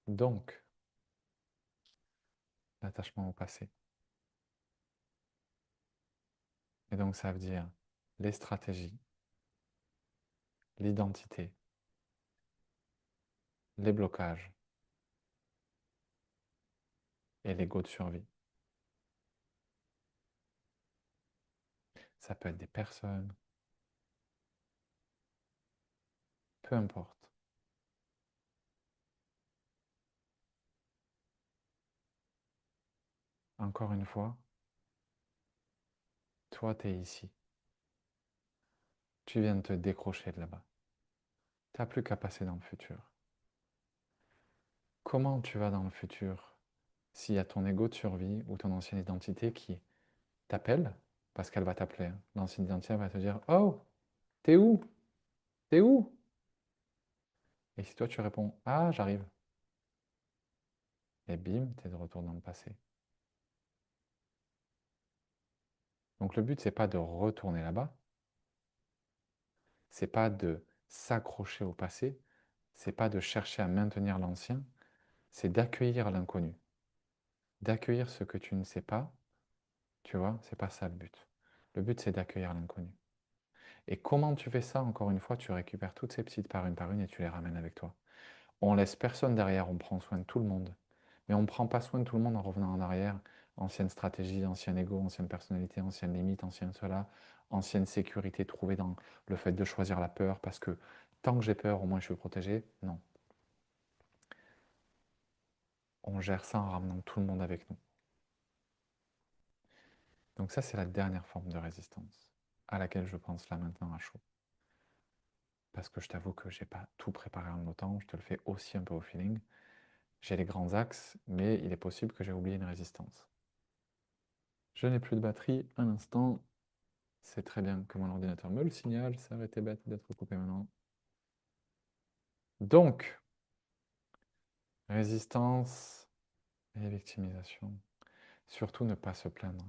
Donc, l'attachement au passé. Et donc, ça veut dire les stratégies, l'identité, les blocages et l'ego de survie. Ça peut être des personnes, peu importe. Encore une fois, toi, tu es ici. Tu viens de te décrocher de là-bas. Tu n'as plus qu'à passer dans le futur. Comment tu vas dans le futur s'il y a ton ego de survie ou ton ancienne identité qui t'appelle, parce qu'elle va t'appeler, hein. L'ancienne identité va te dire: «Oh, t'es où? T'es où?» Et si toi tu réponds: «Ah, j'arrive», et bim, t'es de retour dans le passé. Donc le but, c'est pas de retourner là-bas, c'est pas de s'accrocher au passé, c'est pas de chercher à maintenir l'ancien, c'est d'accueillir l'inconnu, d'accueillir ce que tu ne sais pas, tu vois, c'est pas ça le but. Le but, c'est d'accueillir l'inconnu. Et comment tu fais ça? Encore une fois, tu récupères toutes ces petites par une et tu les ramènes avec toi. On laisse personne derrière, on prend soin de tout le monde. Mais on ne prend pas soin de tout le monde en revenant en arrière. Ancienne stratégie, ancien ego, ancienne personnalité, ancienne limite, ancienne cela, ancienne sécurité trouvée dans le fait de choisir la peur parce que tant que j'ai peur, au moins je suis protégé. Non. On gère ça en ramenant tout le monde avec nous. Donc ça, c'est la dernière forme de résistance à laquelle je pense là maintenant à chaud. Parce que je t'avoue que je n'ai pas tout préparé en notant, je te le fais aussi un peu au feeling. J'ai les grands axes, mais il est possible que j'ai oublié une résistance. Je n'ai plus de batterie un instant. C'est très bien que mon ordinateur me le signale. Ça aurait été bête d'être coupé maintenant. Donc, résistance et victimisation. Surtout ne pas se plaindre.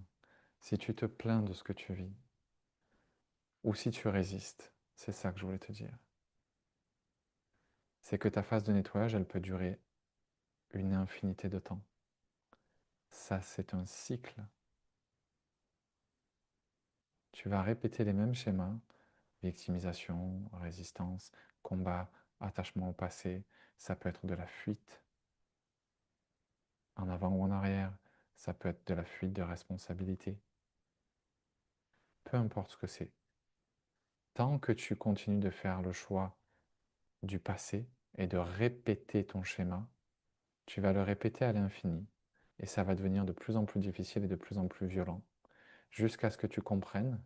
Si tu te plains de ce que tu vis, ou si tu résistes, c'est ça que je voulais te dire. C'est que ta phase de nettoyage, elle peut durer une infinité de temps. Ça, c'est un cycle. Tu vas répéter les mêmes schémas, victimisation, résistance, combat, attachement au passé. Ça peut être de la fuite, en avant ou en arrière. Ça peut être de la fuite de responsabilité. Peu importe ce que c'est. Tant que tu continues de faire le choix du passé et de répéter ton schéma, tu vas le répéter à l'infini. Et ça va devenir de plus en plus difficile et de plus en plus violent. Jusqu'à ce que tu comprennes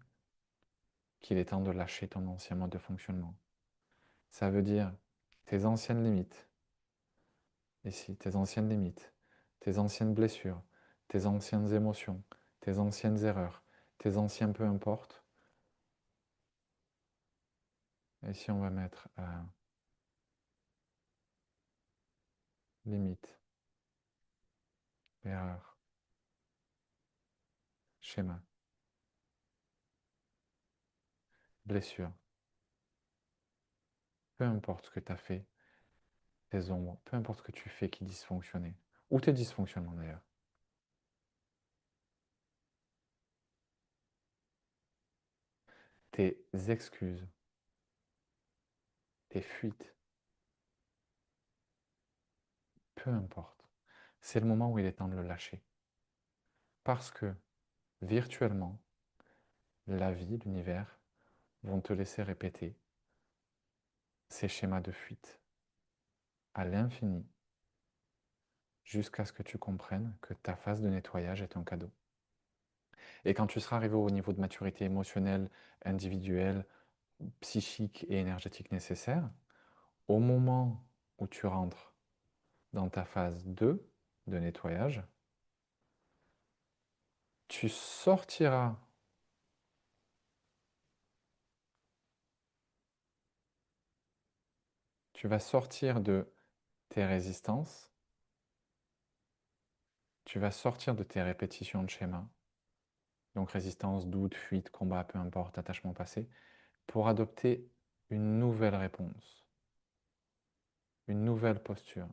qu'il est temps de lâcher ton ancien mode de fonctionnement. Ça veut dire tes anciennes limites. Ici, tes anciennes limites, tes anciennes blessures, tes anciennes émotions, tes anciennes erreurs, tes anciens peu importe. Et si on va mettre limite, erreur, schéma, blessure, peu importe ce que tu as fait, tes ombres, peu importe ce que tu fais qui dysfonctionnait, ou tes dysfonctionnements d'ailleurs, tes excuses, tes fuites, peu importe. C'est le moment où il est temps de le lâcher. Parce que virtuellement, la vie, l'univers vont te laisser répéter ces schémas de fuite à l'infini jusqu'à ce que tu comprennes que ta phase de nettoyage est un cadeau. Et quand tu seras arrivé au niveau de maturité émotionnelle, individuelle, psychique et énergétique nécessaire, au moment où tu rentres dans ta phase 2 de nettoyage, tu sortiras, tu vas sortir de tes résistances, tu vas sortir de tes répétitions de schémas, donc résistance, doute, fuite, combat, peu importe, attachement passé, pour adopter une nouvelle réponse, une nouvelle posture,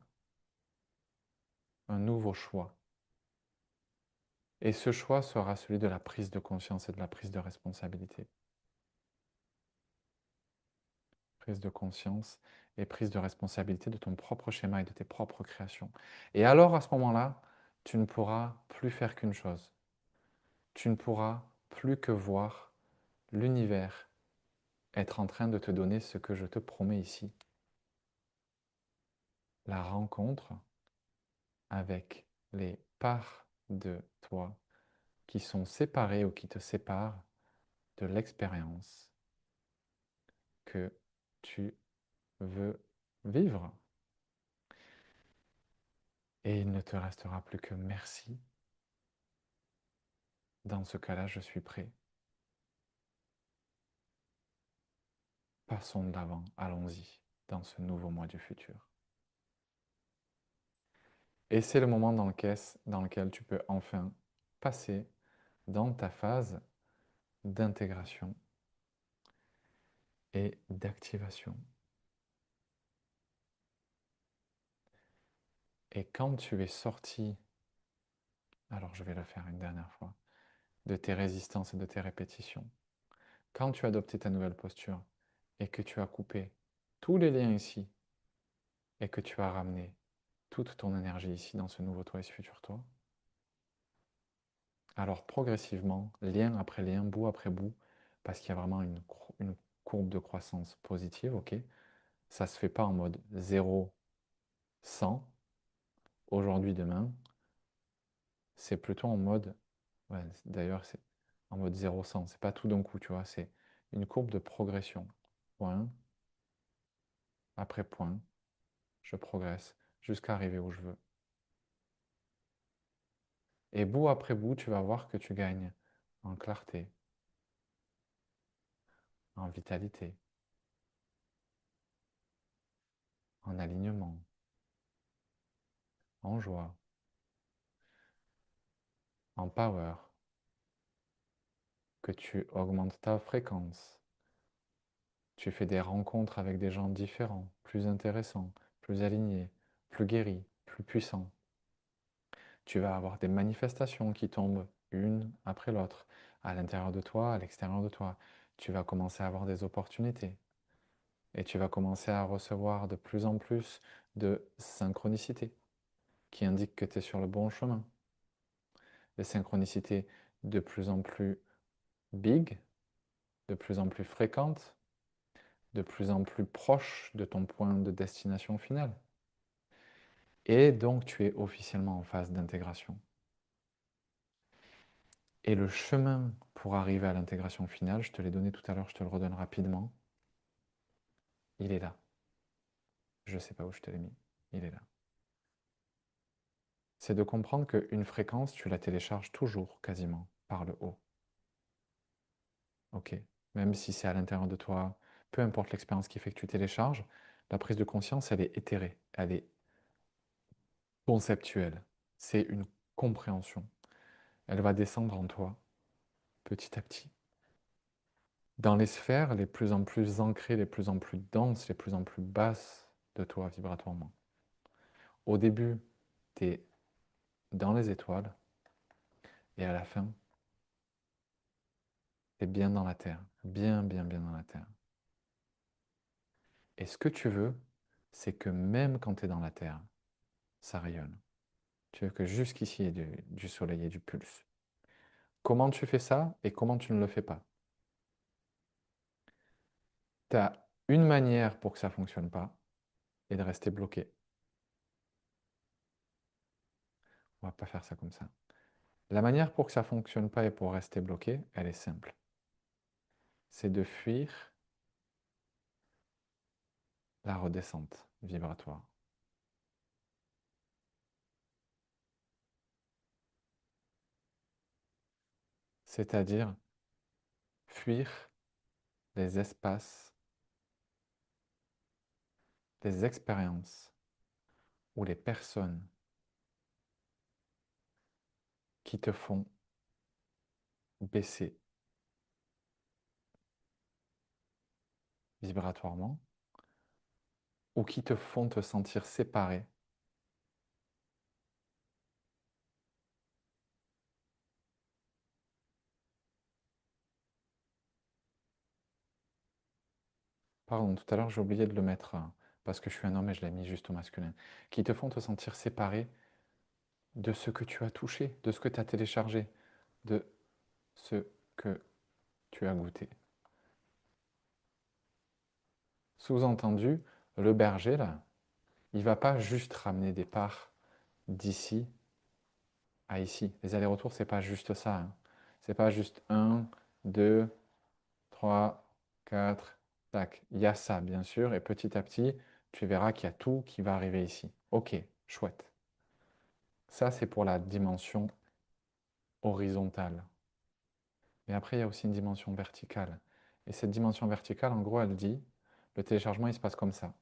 un nouveau choix. Et ce choix sera celui de la prise de conscience et de la prise de responsabilité. Prise de conscience et prise de responsabilité de ton propre schéma et de tes propres créations. Et alors, à ce moment-là, tu ne pourras plus faire qu'une chose. Tu ne pourras plus que voir l'univers être en train de te donner ce que je te promets ici. La rencontre avec les parts de toi qui sont séparées ou qui te séparent de l'expérience que tu veux vivre. Et il ne te restera plus que merci. Dans ce cas-là, je suis prêt. Passons de l'avant, allons-y, dans ce nouveau mois du futur. Et c'est le moment dans lequel tu peux enfin passer dans ta phase d'intégration et d'activation. Et quand tu es sorti, alors je vais le faire une dernière fois, de tes résistances et de tes répétitions, quand tu as adopté ta nouvelle posture et que tu as coupé tous les liens ici et que tu as ramené toute ton énergie ici dans ce nouveau toi et ce futur toi, alors progressivement, lien après lien, bout après bout, parce qu'il y a vraiment une courbe de croissance positive, ok? Ça ne se fait pas en mode 0, 100, aujourd'hui, demain. C'est plutôt en mode, ouais, d'ailleurs, c'est en mode 0, 100. C'est pas tout d'un coup, tu vois, c'est une courbe de progression. Point après point, je progresse jusqu'à arriver où je veux. Et bout après bout, tu vas voir que tu gagnes en clarté, en vitalité, en alignement, en joie, en power, que tu augmentes ta fréquence. Tu fais des rencontres avec des gens différents, plus intéressants, plus alignés, plus guéris, plus puissants. Tu vas avoir des manifestations qui tombent une après l'autre, à l'intérieur de toi, à l'extérieur de toi. Tu vas commencer à avoir des opportunités et tu vas commencer à recevoir de plus en plus de synchronicités qui indiquent que tu es sur le bon chemin. Des synchronicités de plus en plus big, de plus en plus fréquentes, de plus en plus proches de ton point de destination finale. Et donc tu es officiellement en phase d'intégration. Et le chemin pour arriver à l'intégration finale, je te l'ai donné tout à l'heure, je te le redonne rapidement, il est là. Je ne sais pas où je te l'ai mis, il est là. C'est de comprendre qu'une fréquence, tu la télécharges toujours, quasiment, par le haut. Ok. Même si c'est à l'intérieur de toi, peu importe l'expérience qui fait que tu télécharges, la prise de conscience, elle est éthérée, elle est conceptuelle. C'est une compréhension. Elle va descendre en toi, petit à petit. Dans les sphères les plus en plus ancrées, les plus en plus denses, les plus en plus basses de toi vibratoirement. Au début, tu es dans les étoiles et à la fin, tu es bien dans la terre, bien, bien, bien dans la terre. Et ce que tu veux, c'est que même quand tu es dans la terre, ça rayonne. Tu veux que jusqu'ici, il y ait du soleil et du pulse. Comment tu fais ça et comment tu ne le fais pas? Tu as une manière pour que ça ne fonctionne pas et de rester bloqué. On ne va pas faire ça comme ça. La manière pour que ça ne fonctionne pas et pour rester bloqué, elle est simple. C'est de fuir la redescente vibratoire. C'est-à-dire fuir les espaces, les expériences ou les personnes qui te font baisser vibratoirement ou qui te font te sentir séparé. Pardon, tout à l'heure j'ai oublié de le mettre parce que je suis un homme et je l'ai mis juste au masculin. Qui te font te sentir séparé de ce que tu as touché, de ce que tu as téléchargé, de ce que tu as goûté. Sous-entendu, le berger, là, il ne va pas juste ramener des parts d'ici à ici. Les allers-retours, c'est pas juste ça. Hein. C'est pas juste un, 2, 3, 4, tac, il y a ça, bien sûr, et petit à petit, tu verras qu'il y a tout qui va arriver ici. Ok, chouette. Ça, c'est pour la dimension horizontale. Mais après, il y a aussi une dimension verticale. Et cette dimension verticale, en gros, elle dit, le téléchargement, il se passe comme ça.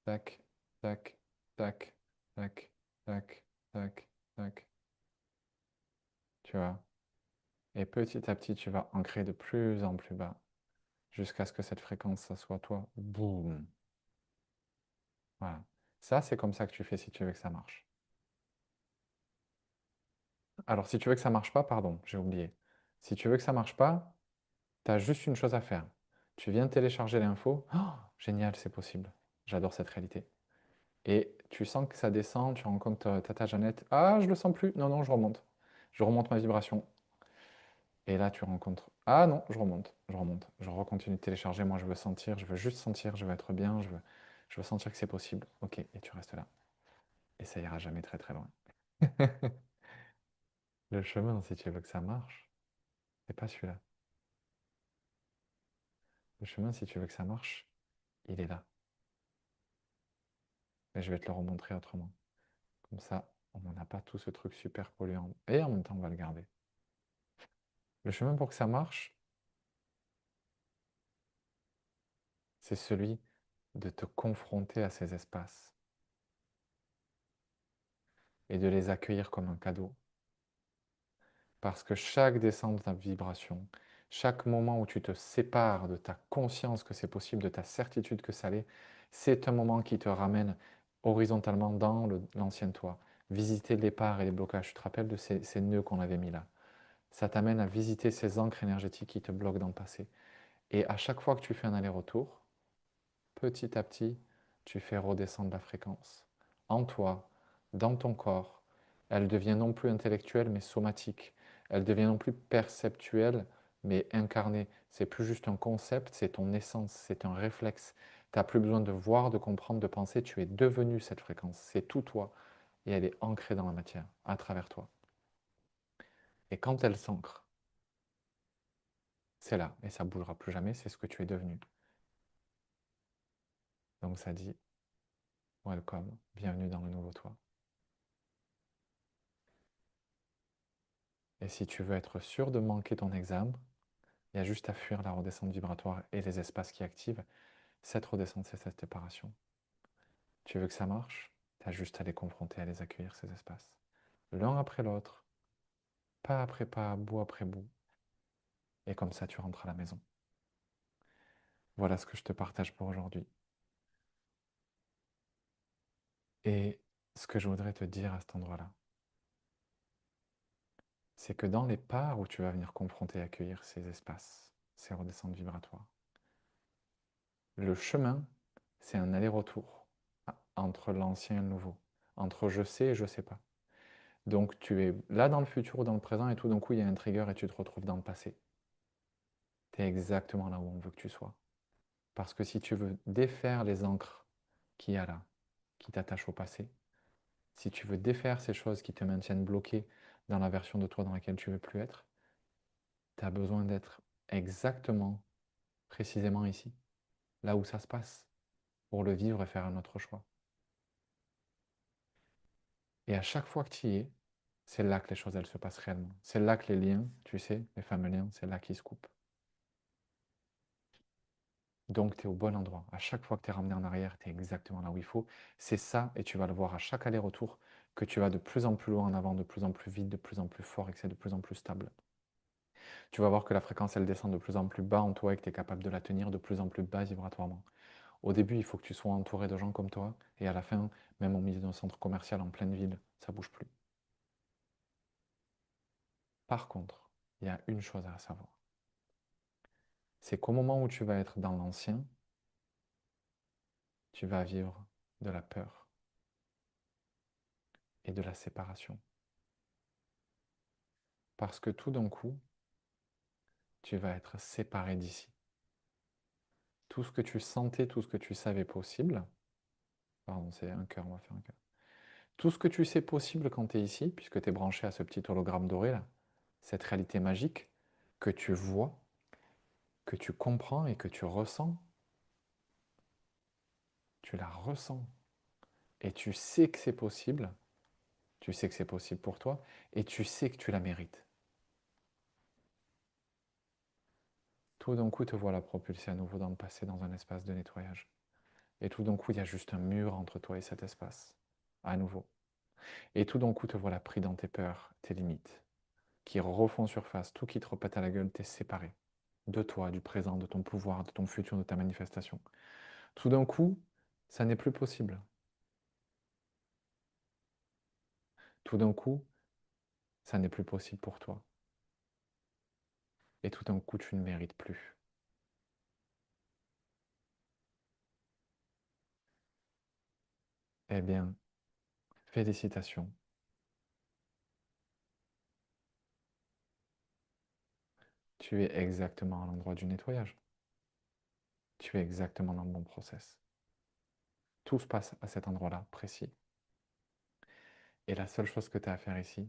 Tac, tac, tac, tac, tac, tac, tac. Tu vois? Et petit à petit, tu vas ancrer de plus en plus bas, jusqu'à ce que cette fréquence, ça soit toi. Boum. Voilà. Ça, c'est comme ça que tu fais si tu veux que ça marche. Alors, si tu veux que ça marche pas, pardon, j'ai oublié. Si tu veux que ça marche pas, tu as juste une chose à faire. Tu viens télécharger l'info. Oh, génial, c'est possible. J'adore cette réalité. Et tu sens que ça descend, tu rencontres Tata Jeannette. Ah, je le sens plus. Non, non, je remonte. Je remonte ma vibration. Et là, tu rencontres. Ah non, je remonte, je remonte. Je recontinue de télécharger. Moi, je veux sentir, je veux juste sentir, je veux être bien, je veux sentir que c'est possible. Ok, et tu restes là. Et ça ira jamais très très loin. Le chemin, si tu veux que ça marche, c'est pas celui-là. Le chemin, si tu veux que ça marche, il est là. Et je vais te le remontrer autrement. Comme ça, on n'en a pas tout ce truc super polluant. Et en même temps, on va le garder. Le chemin pour que ça marche, c'est celui de te confronter à ces espaces et de les accueillir comme un cadeau. Parce que chaque descente de ta vibration, chaque moment où tu te sépares de ta conscience que c'est possible, de ta certitude que ça l'est, c'est un moment qui te ramène horizontalement dans l'ancien toi. Visiter les parts et les blocages. Tu te rappelles de ces nœuds qu'on avait mis là. Ça t'amène à visiter ces ancres énergétiques qui te bloquent dans le passé. Et à chaque fois que tu fais un aller-retour, petit à petit, tu fais redescendre la fréquence. En toi, dans ton corps, elle devient non plus intellectuelle mais somatique. Elle devient non plus perceptuelle mais incarnée. C'est plus juste un concept, c'est ton essence, c'est un réflexe. Tu n'as plus besoin de voir, de comprendre, de penser. Tu es devenu cette fréquence. C'est tout toi. Et elle est ancrée dans la matière, à travers toi. Et quand elle s'ancre, c'est là. Et ça ne bougera plus jamais. C'est ce que tu es devenu. Donc ça dit, welcome, bienvenue dans le nouveau toi. Et si tu veux être sûr de manquer ton examen, il y a juste à fuir la redescente vibratoire et les espaces qui activent. Cette redescente, c'est cette séparation. Tu veux que ça marche? Tu as juste à les confronter, à les accueillir, ces espaces. L'un après l'autre, pas après pas, bout après bout. Et comme ça, tu rentres à la maison. Voilà ce que je te partage pour aujourd'hui. Et ce que je voudrais te dire à cet endroit-là, c'est que dans les parts où tu vas venir confronter et accueillir ces espaces, ces redescentes vibratoires, le chemin, c'est un aller-retour entre l'ancien et le nouveau, entre je sais et je sais pas. Donc tu es là dans le futur ou dans le présent et tout d'un coup il y a un trigger et tu te retrouves dans le passé. Tu es exactement là où on veut que tu sois. Parce que si tu veux défaire les ancres qu'il y a là, qui t'attachent au passé, si tu veux défaire ces choses qui te maintiennent bloqué dans la version de toi dans laquelle tu ne veux plus être, tu as besoin d'être exactement, précisément ici, là où ça se passe, pour le vivre et faire un autre choix. Et à chaque fois que tu y es, c'est là que les choses elles se passent réellement. C'est là que les liens, tu sais, les fameux liens, c'est là qu'ils se coupent. Donc, tu es au bon endroit. À chaque fois que tu es ramené en arrière, tu es exactement là où il faut. C'est ça, et tu vas le voir à chaque aller-retour, que tu vas de plus en plus loin en avant, de plus en plus vite, de plus en plus fort et que c'est de plus en plus stable. Tu vas voir que la fréquence, elle descend de plus en plus bas en toi et que tu es capable de la tenir de plus en plus bas vibratoirement. Au début, il faut que tu sois entouré de gens comme toi, et à la fin, même au milieu d'un centre commercial en pleine ville, ça bouge plus. Par contre, il y a une chose à savoir. C'est qu'au moment où tu vas être dans l'ancien, tu vas vivre de la peur et de la séparation. Parce que tout d'un coup, tu vas être séparé d'ici. Tout ce que tu sentais, tout ce que tu savais possible, pardon, c'est un cœur, on va faire un cœur. Tout ce que tu sais possible quand tu es ici, puisque tu es branché à ce petit hologramme doré là, cette réalité magique que tu vois, que tu comprends et que tu ressens, tu la ressens et tu sais que c'est possible, tu sais que c'est possible pour toi et tu sais que tu la mérites. Tout d'un coup, te voilà propulsé à nouveau dans le passé, dans un espace de nettoyage. Et tout d'un coup, il y a juste un mur entre toi et cet espace, à nouveau. Et tout d'un coup, te voilà pris dans tes peurs, tes limites, qui refont surface, tout qui te repète à la gueule, t'es séparé de toi, du présent, de ton pouvoir, de ton futur, de ta manifestation. Tout d'un coup, ça n'est plus possible. Tout d'un coup, ça n'est plus possible pour toi. Et tout d'un coup, tu ne mérites plus. Eh bien, félicitations. Tu es exactement à l'endroit du nettoyage. Tu es exactement dans le bon process. Tout se passe à cet endroit-là, précis. Et la seule chose que tu as à faire ici,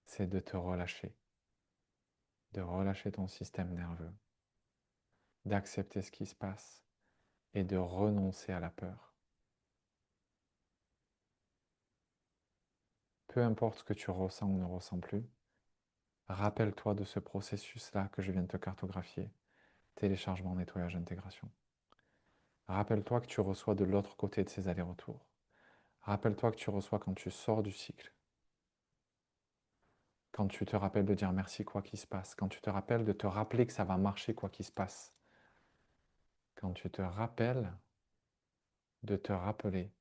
c'est de relâcher ton système nerveux, d'accepter ce qui se passe et de renoncer à la peur. Peu importe ce que tu ressens ou ne ressens plus, rappelle-toi de ce processus-là que je viens de te cartographier, téléchargement, nettoyage, intégration. Rappelle-toi que tu reçois de l'autre côté de ces allers-retours. Rappelle-toi que tu reçois quand tu sors du cycle, quand tu te rappelles de dire merci quoi qu'il se passe, quand tu te rappelles de te rappeler que ça va marcher quoi qu'il se passe, quand tu te rappelles de te rappeler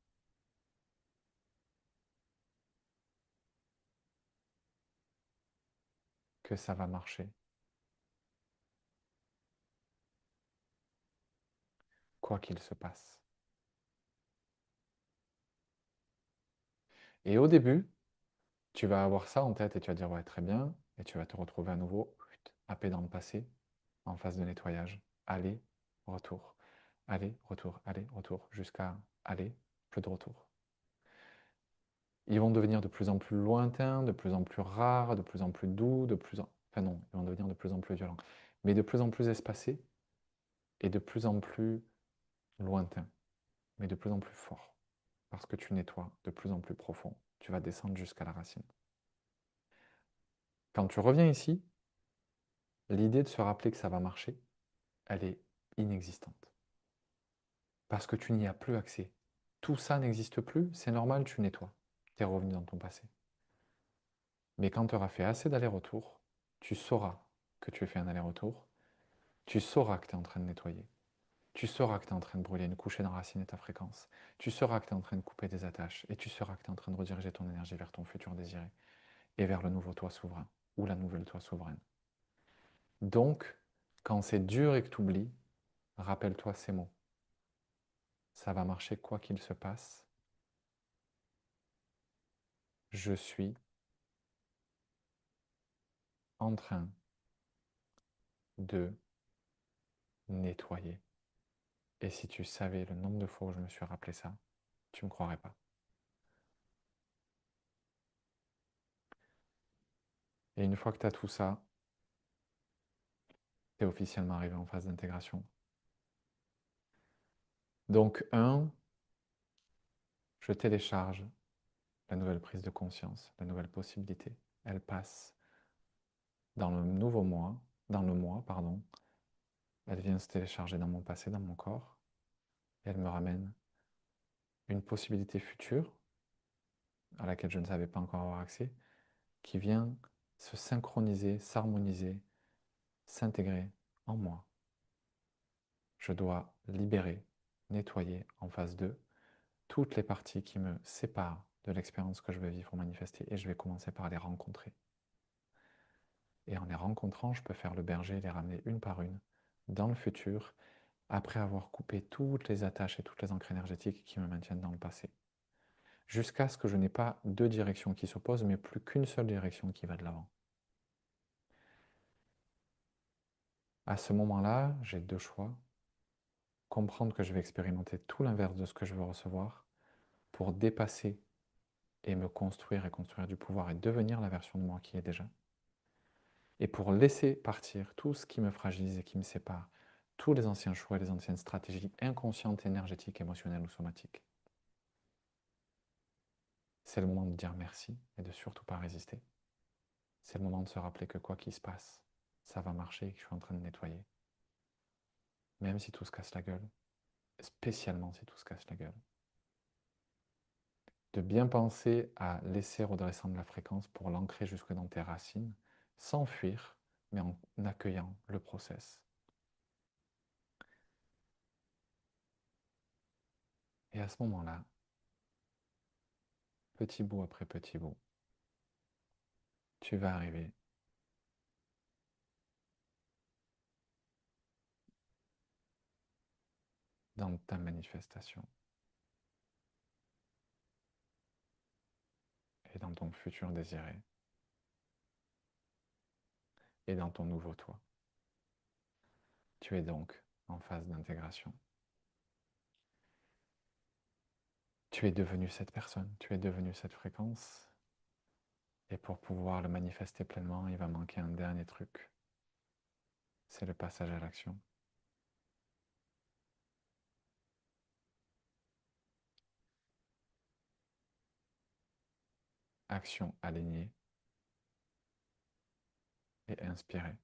que ça va marcher, quoi qu'il se passe. Et au début, tu vas avoir ça en tête et tu vas dire ouais très bien, et tu vas te retrouver à nouveau happé dans le passé, en phase de nettoyage, aller, retour, aller, retour, jusqu'à aller, plus de retour. Ils vont devenir de plus en plus lointains, de plus en plus rares, de plus en plus doux, de plus en... Enfin non, ils vont devenir de plus en plus violents, mais de plus en plus espacés et de plus en plus lointains, mais de plus en plus forts, parce que tu nettoies de plus en plus profond. Tu vas descendre jusqu'à la racine. Quand tu reviens ici, l'idée de se rappeler que ça va marcher, elle est inexistante. Parce que tu n'y as plus accès. Tout ça n'existe plus, c'est normal, tu nettoies. Tu es revenu dans ton passé. Mais quand tu auras fait assez d'allers-retours, tu sauras que tu as fait un aller-retour, tu sauras que tu es en train de nettoyer, tu sauras que tu es en train de brûler une couche et d'enraciner ta fréquence, tu sauras que tu es en train de couper des attaches, et tu sauras que tu es en train de rediriger ton énergie vers ton futur désiré, et vers le nouveau toi souverain, ou la nouvelle toi souveraine. Donc, quand c'est dur et que tu oublies, rappelle-toi ces mots. Ça va marcher quoi qu'il se passe. Je suis en train de nettoyer. Et si tu savais le nombre de fois où je me suis rappelé ça, tu ne me croirais pas. Et une fois que tu as tout ça, tu es officiellement arrivé en phase d'intégration. Donc, je télécharge la nouvelle prise de conscience, la nouvelle possibilité. Elle passe dans le nouveau mois, dans le mois, pardon. Elle vient se télécharger dans mon passé, dans mon corps. Et elle me ramène une possibilité future à laquelle je ne savais pas encore avoir accès, qui vient se synchroniser, s'harmoniser, s'intégrer en moi. Je dois libérer, nettoyer en phase 2 toutes les parties qui me séparent de l'expérience que je vais vivre ou manifester, et je vais commencer par les rencontrer. Et en les rencontrant, je peux faire le berger et les ramener une par une dans le futur, après avoir coupé toutes les attaches et toutes les ancres énergétiques qui me maintiennent dans le passé. Jusqu'à ce que je n'ai pas deux directions qui s'opposent, mais plus qu'une seule direction qui va de l'avant. À ce moment-là, j'ai deux choix. Comprendre que je vais expérimenter tout l'inverse de ce que je veux recevoir pour dépasser et me construire et construire du pouvoir et devenir la version de moi qui est déjà. Et pour laisser partir tout ce qui me fragilise et qui me sépare tous les anciens choix et les anciennes stratégies inconscientes, énergétiques, émotionnelles ou somatiques. C'est le moment de dire merci et de surtout pas résister. C'est le moment de se rappeler que quoi qu'il se passe, ça va marcher et que je suis en train de nettoyer. Même si tout se casse la gueule, spécialement si tout se casse la gueule. De bien penser à laisser redescendre la fréquence pour l'ancrer jusque dans tes racines, sans fuir, mais en accueillant le process. Et à ce moment-là, petit bout après petit bout, tu vas arriver dans ta manifestation et dans ton futur désiré et dans ton nouveau toi. Tu es donc en phase d'intégration. Tu es devenu cette personne, tu es devenu cette fréquence. Et pour pouvoir le manifester pleinement, il va manquer un dernier truc. C'est le passage à l'action. Action alignée et inspirée.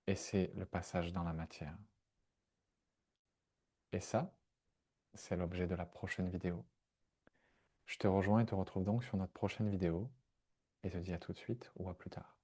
Et c'est le passage dans la matière. Et ça, c'est l'objet de la prochaine vidéo. Je te rejoins et te retrouve donc sur notre prochaine vidéo et te dis à tout de suite ou à plus tard.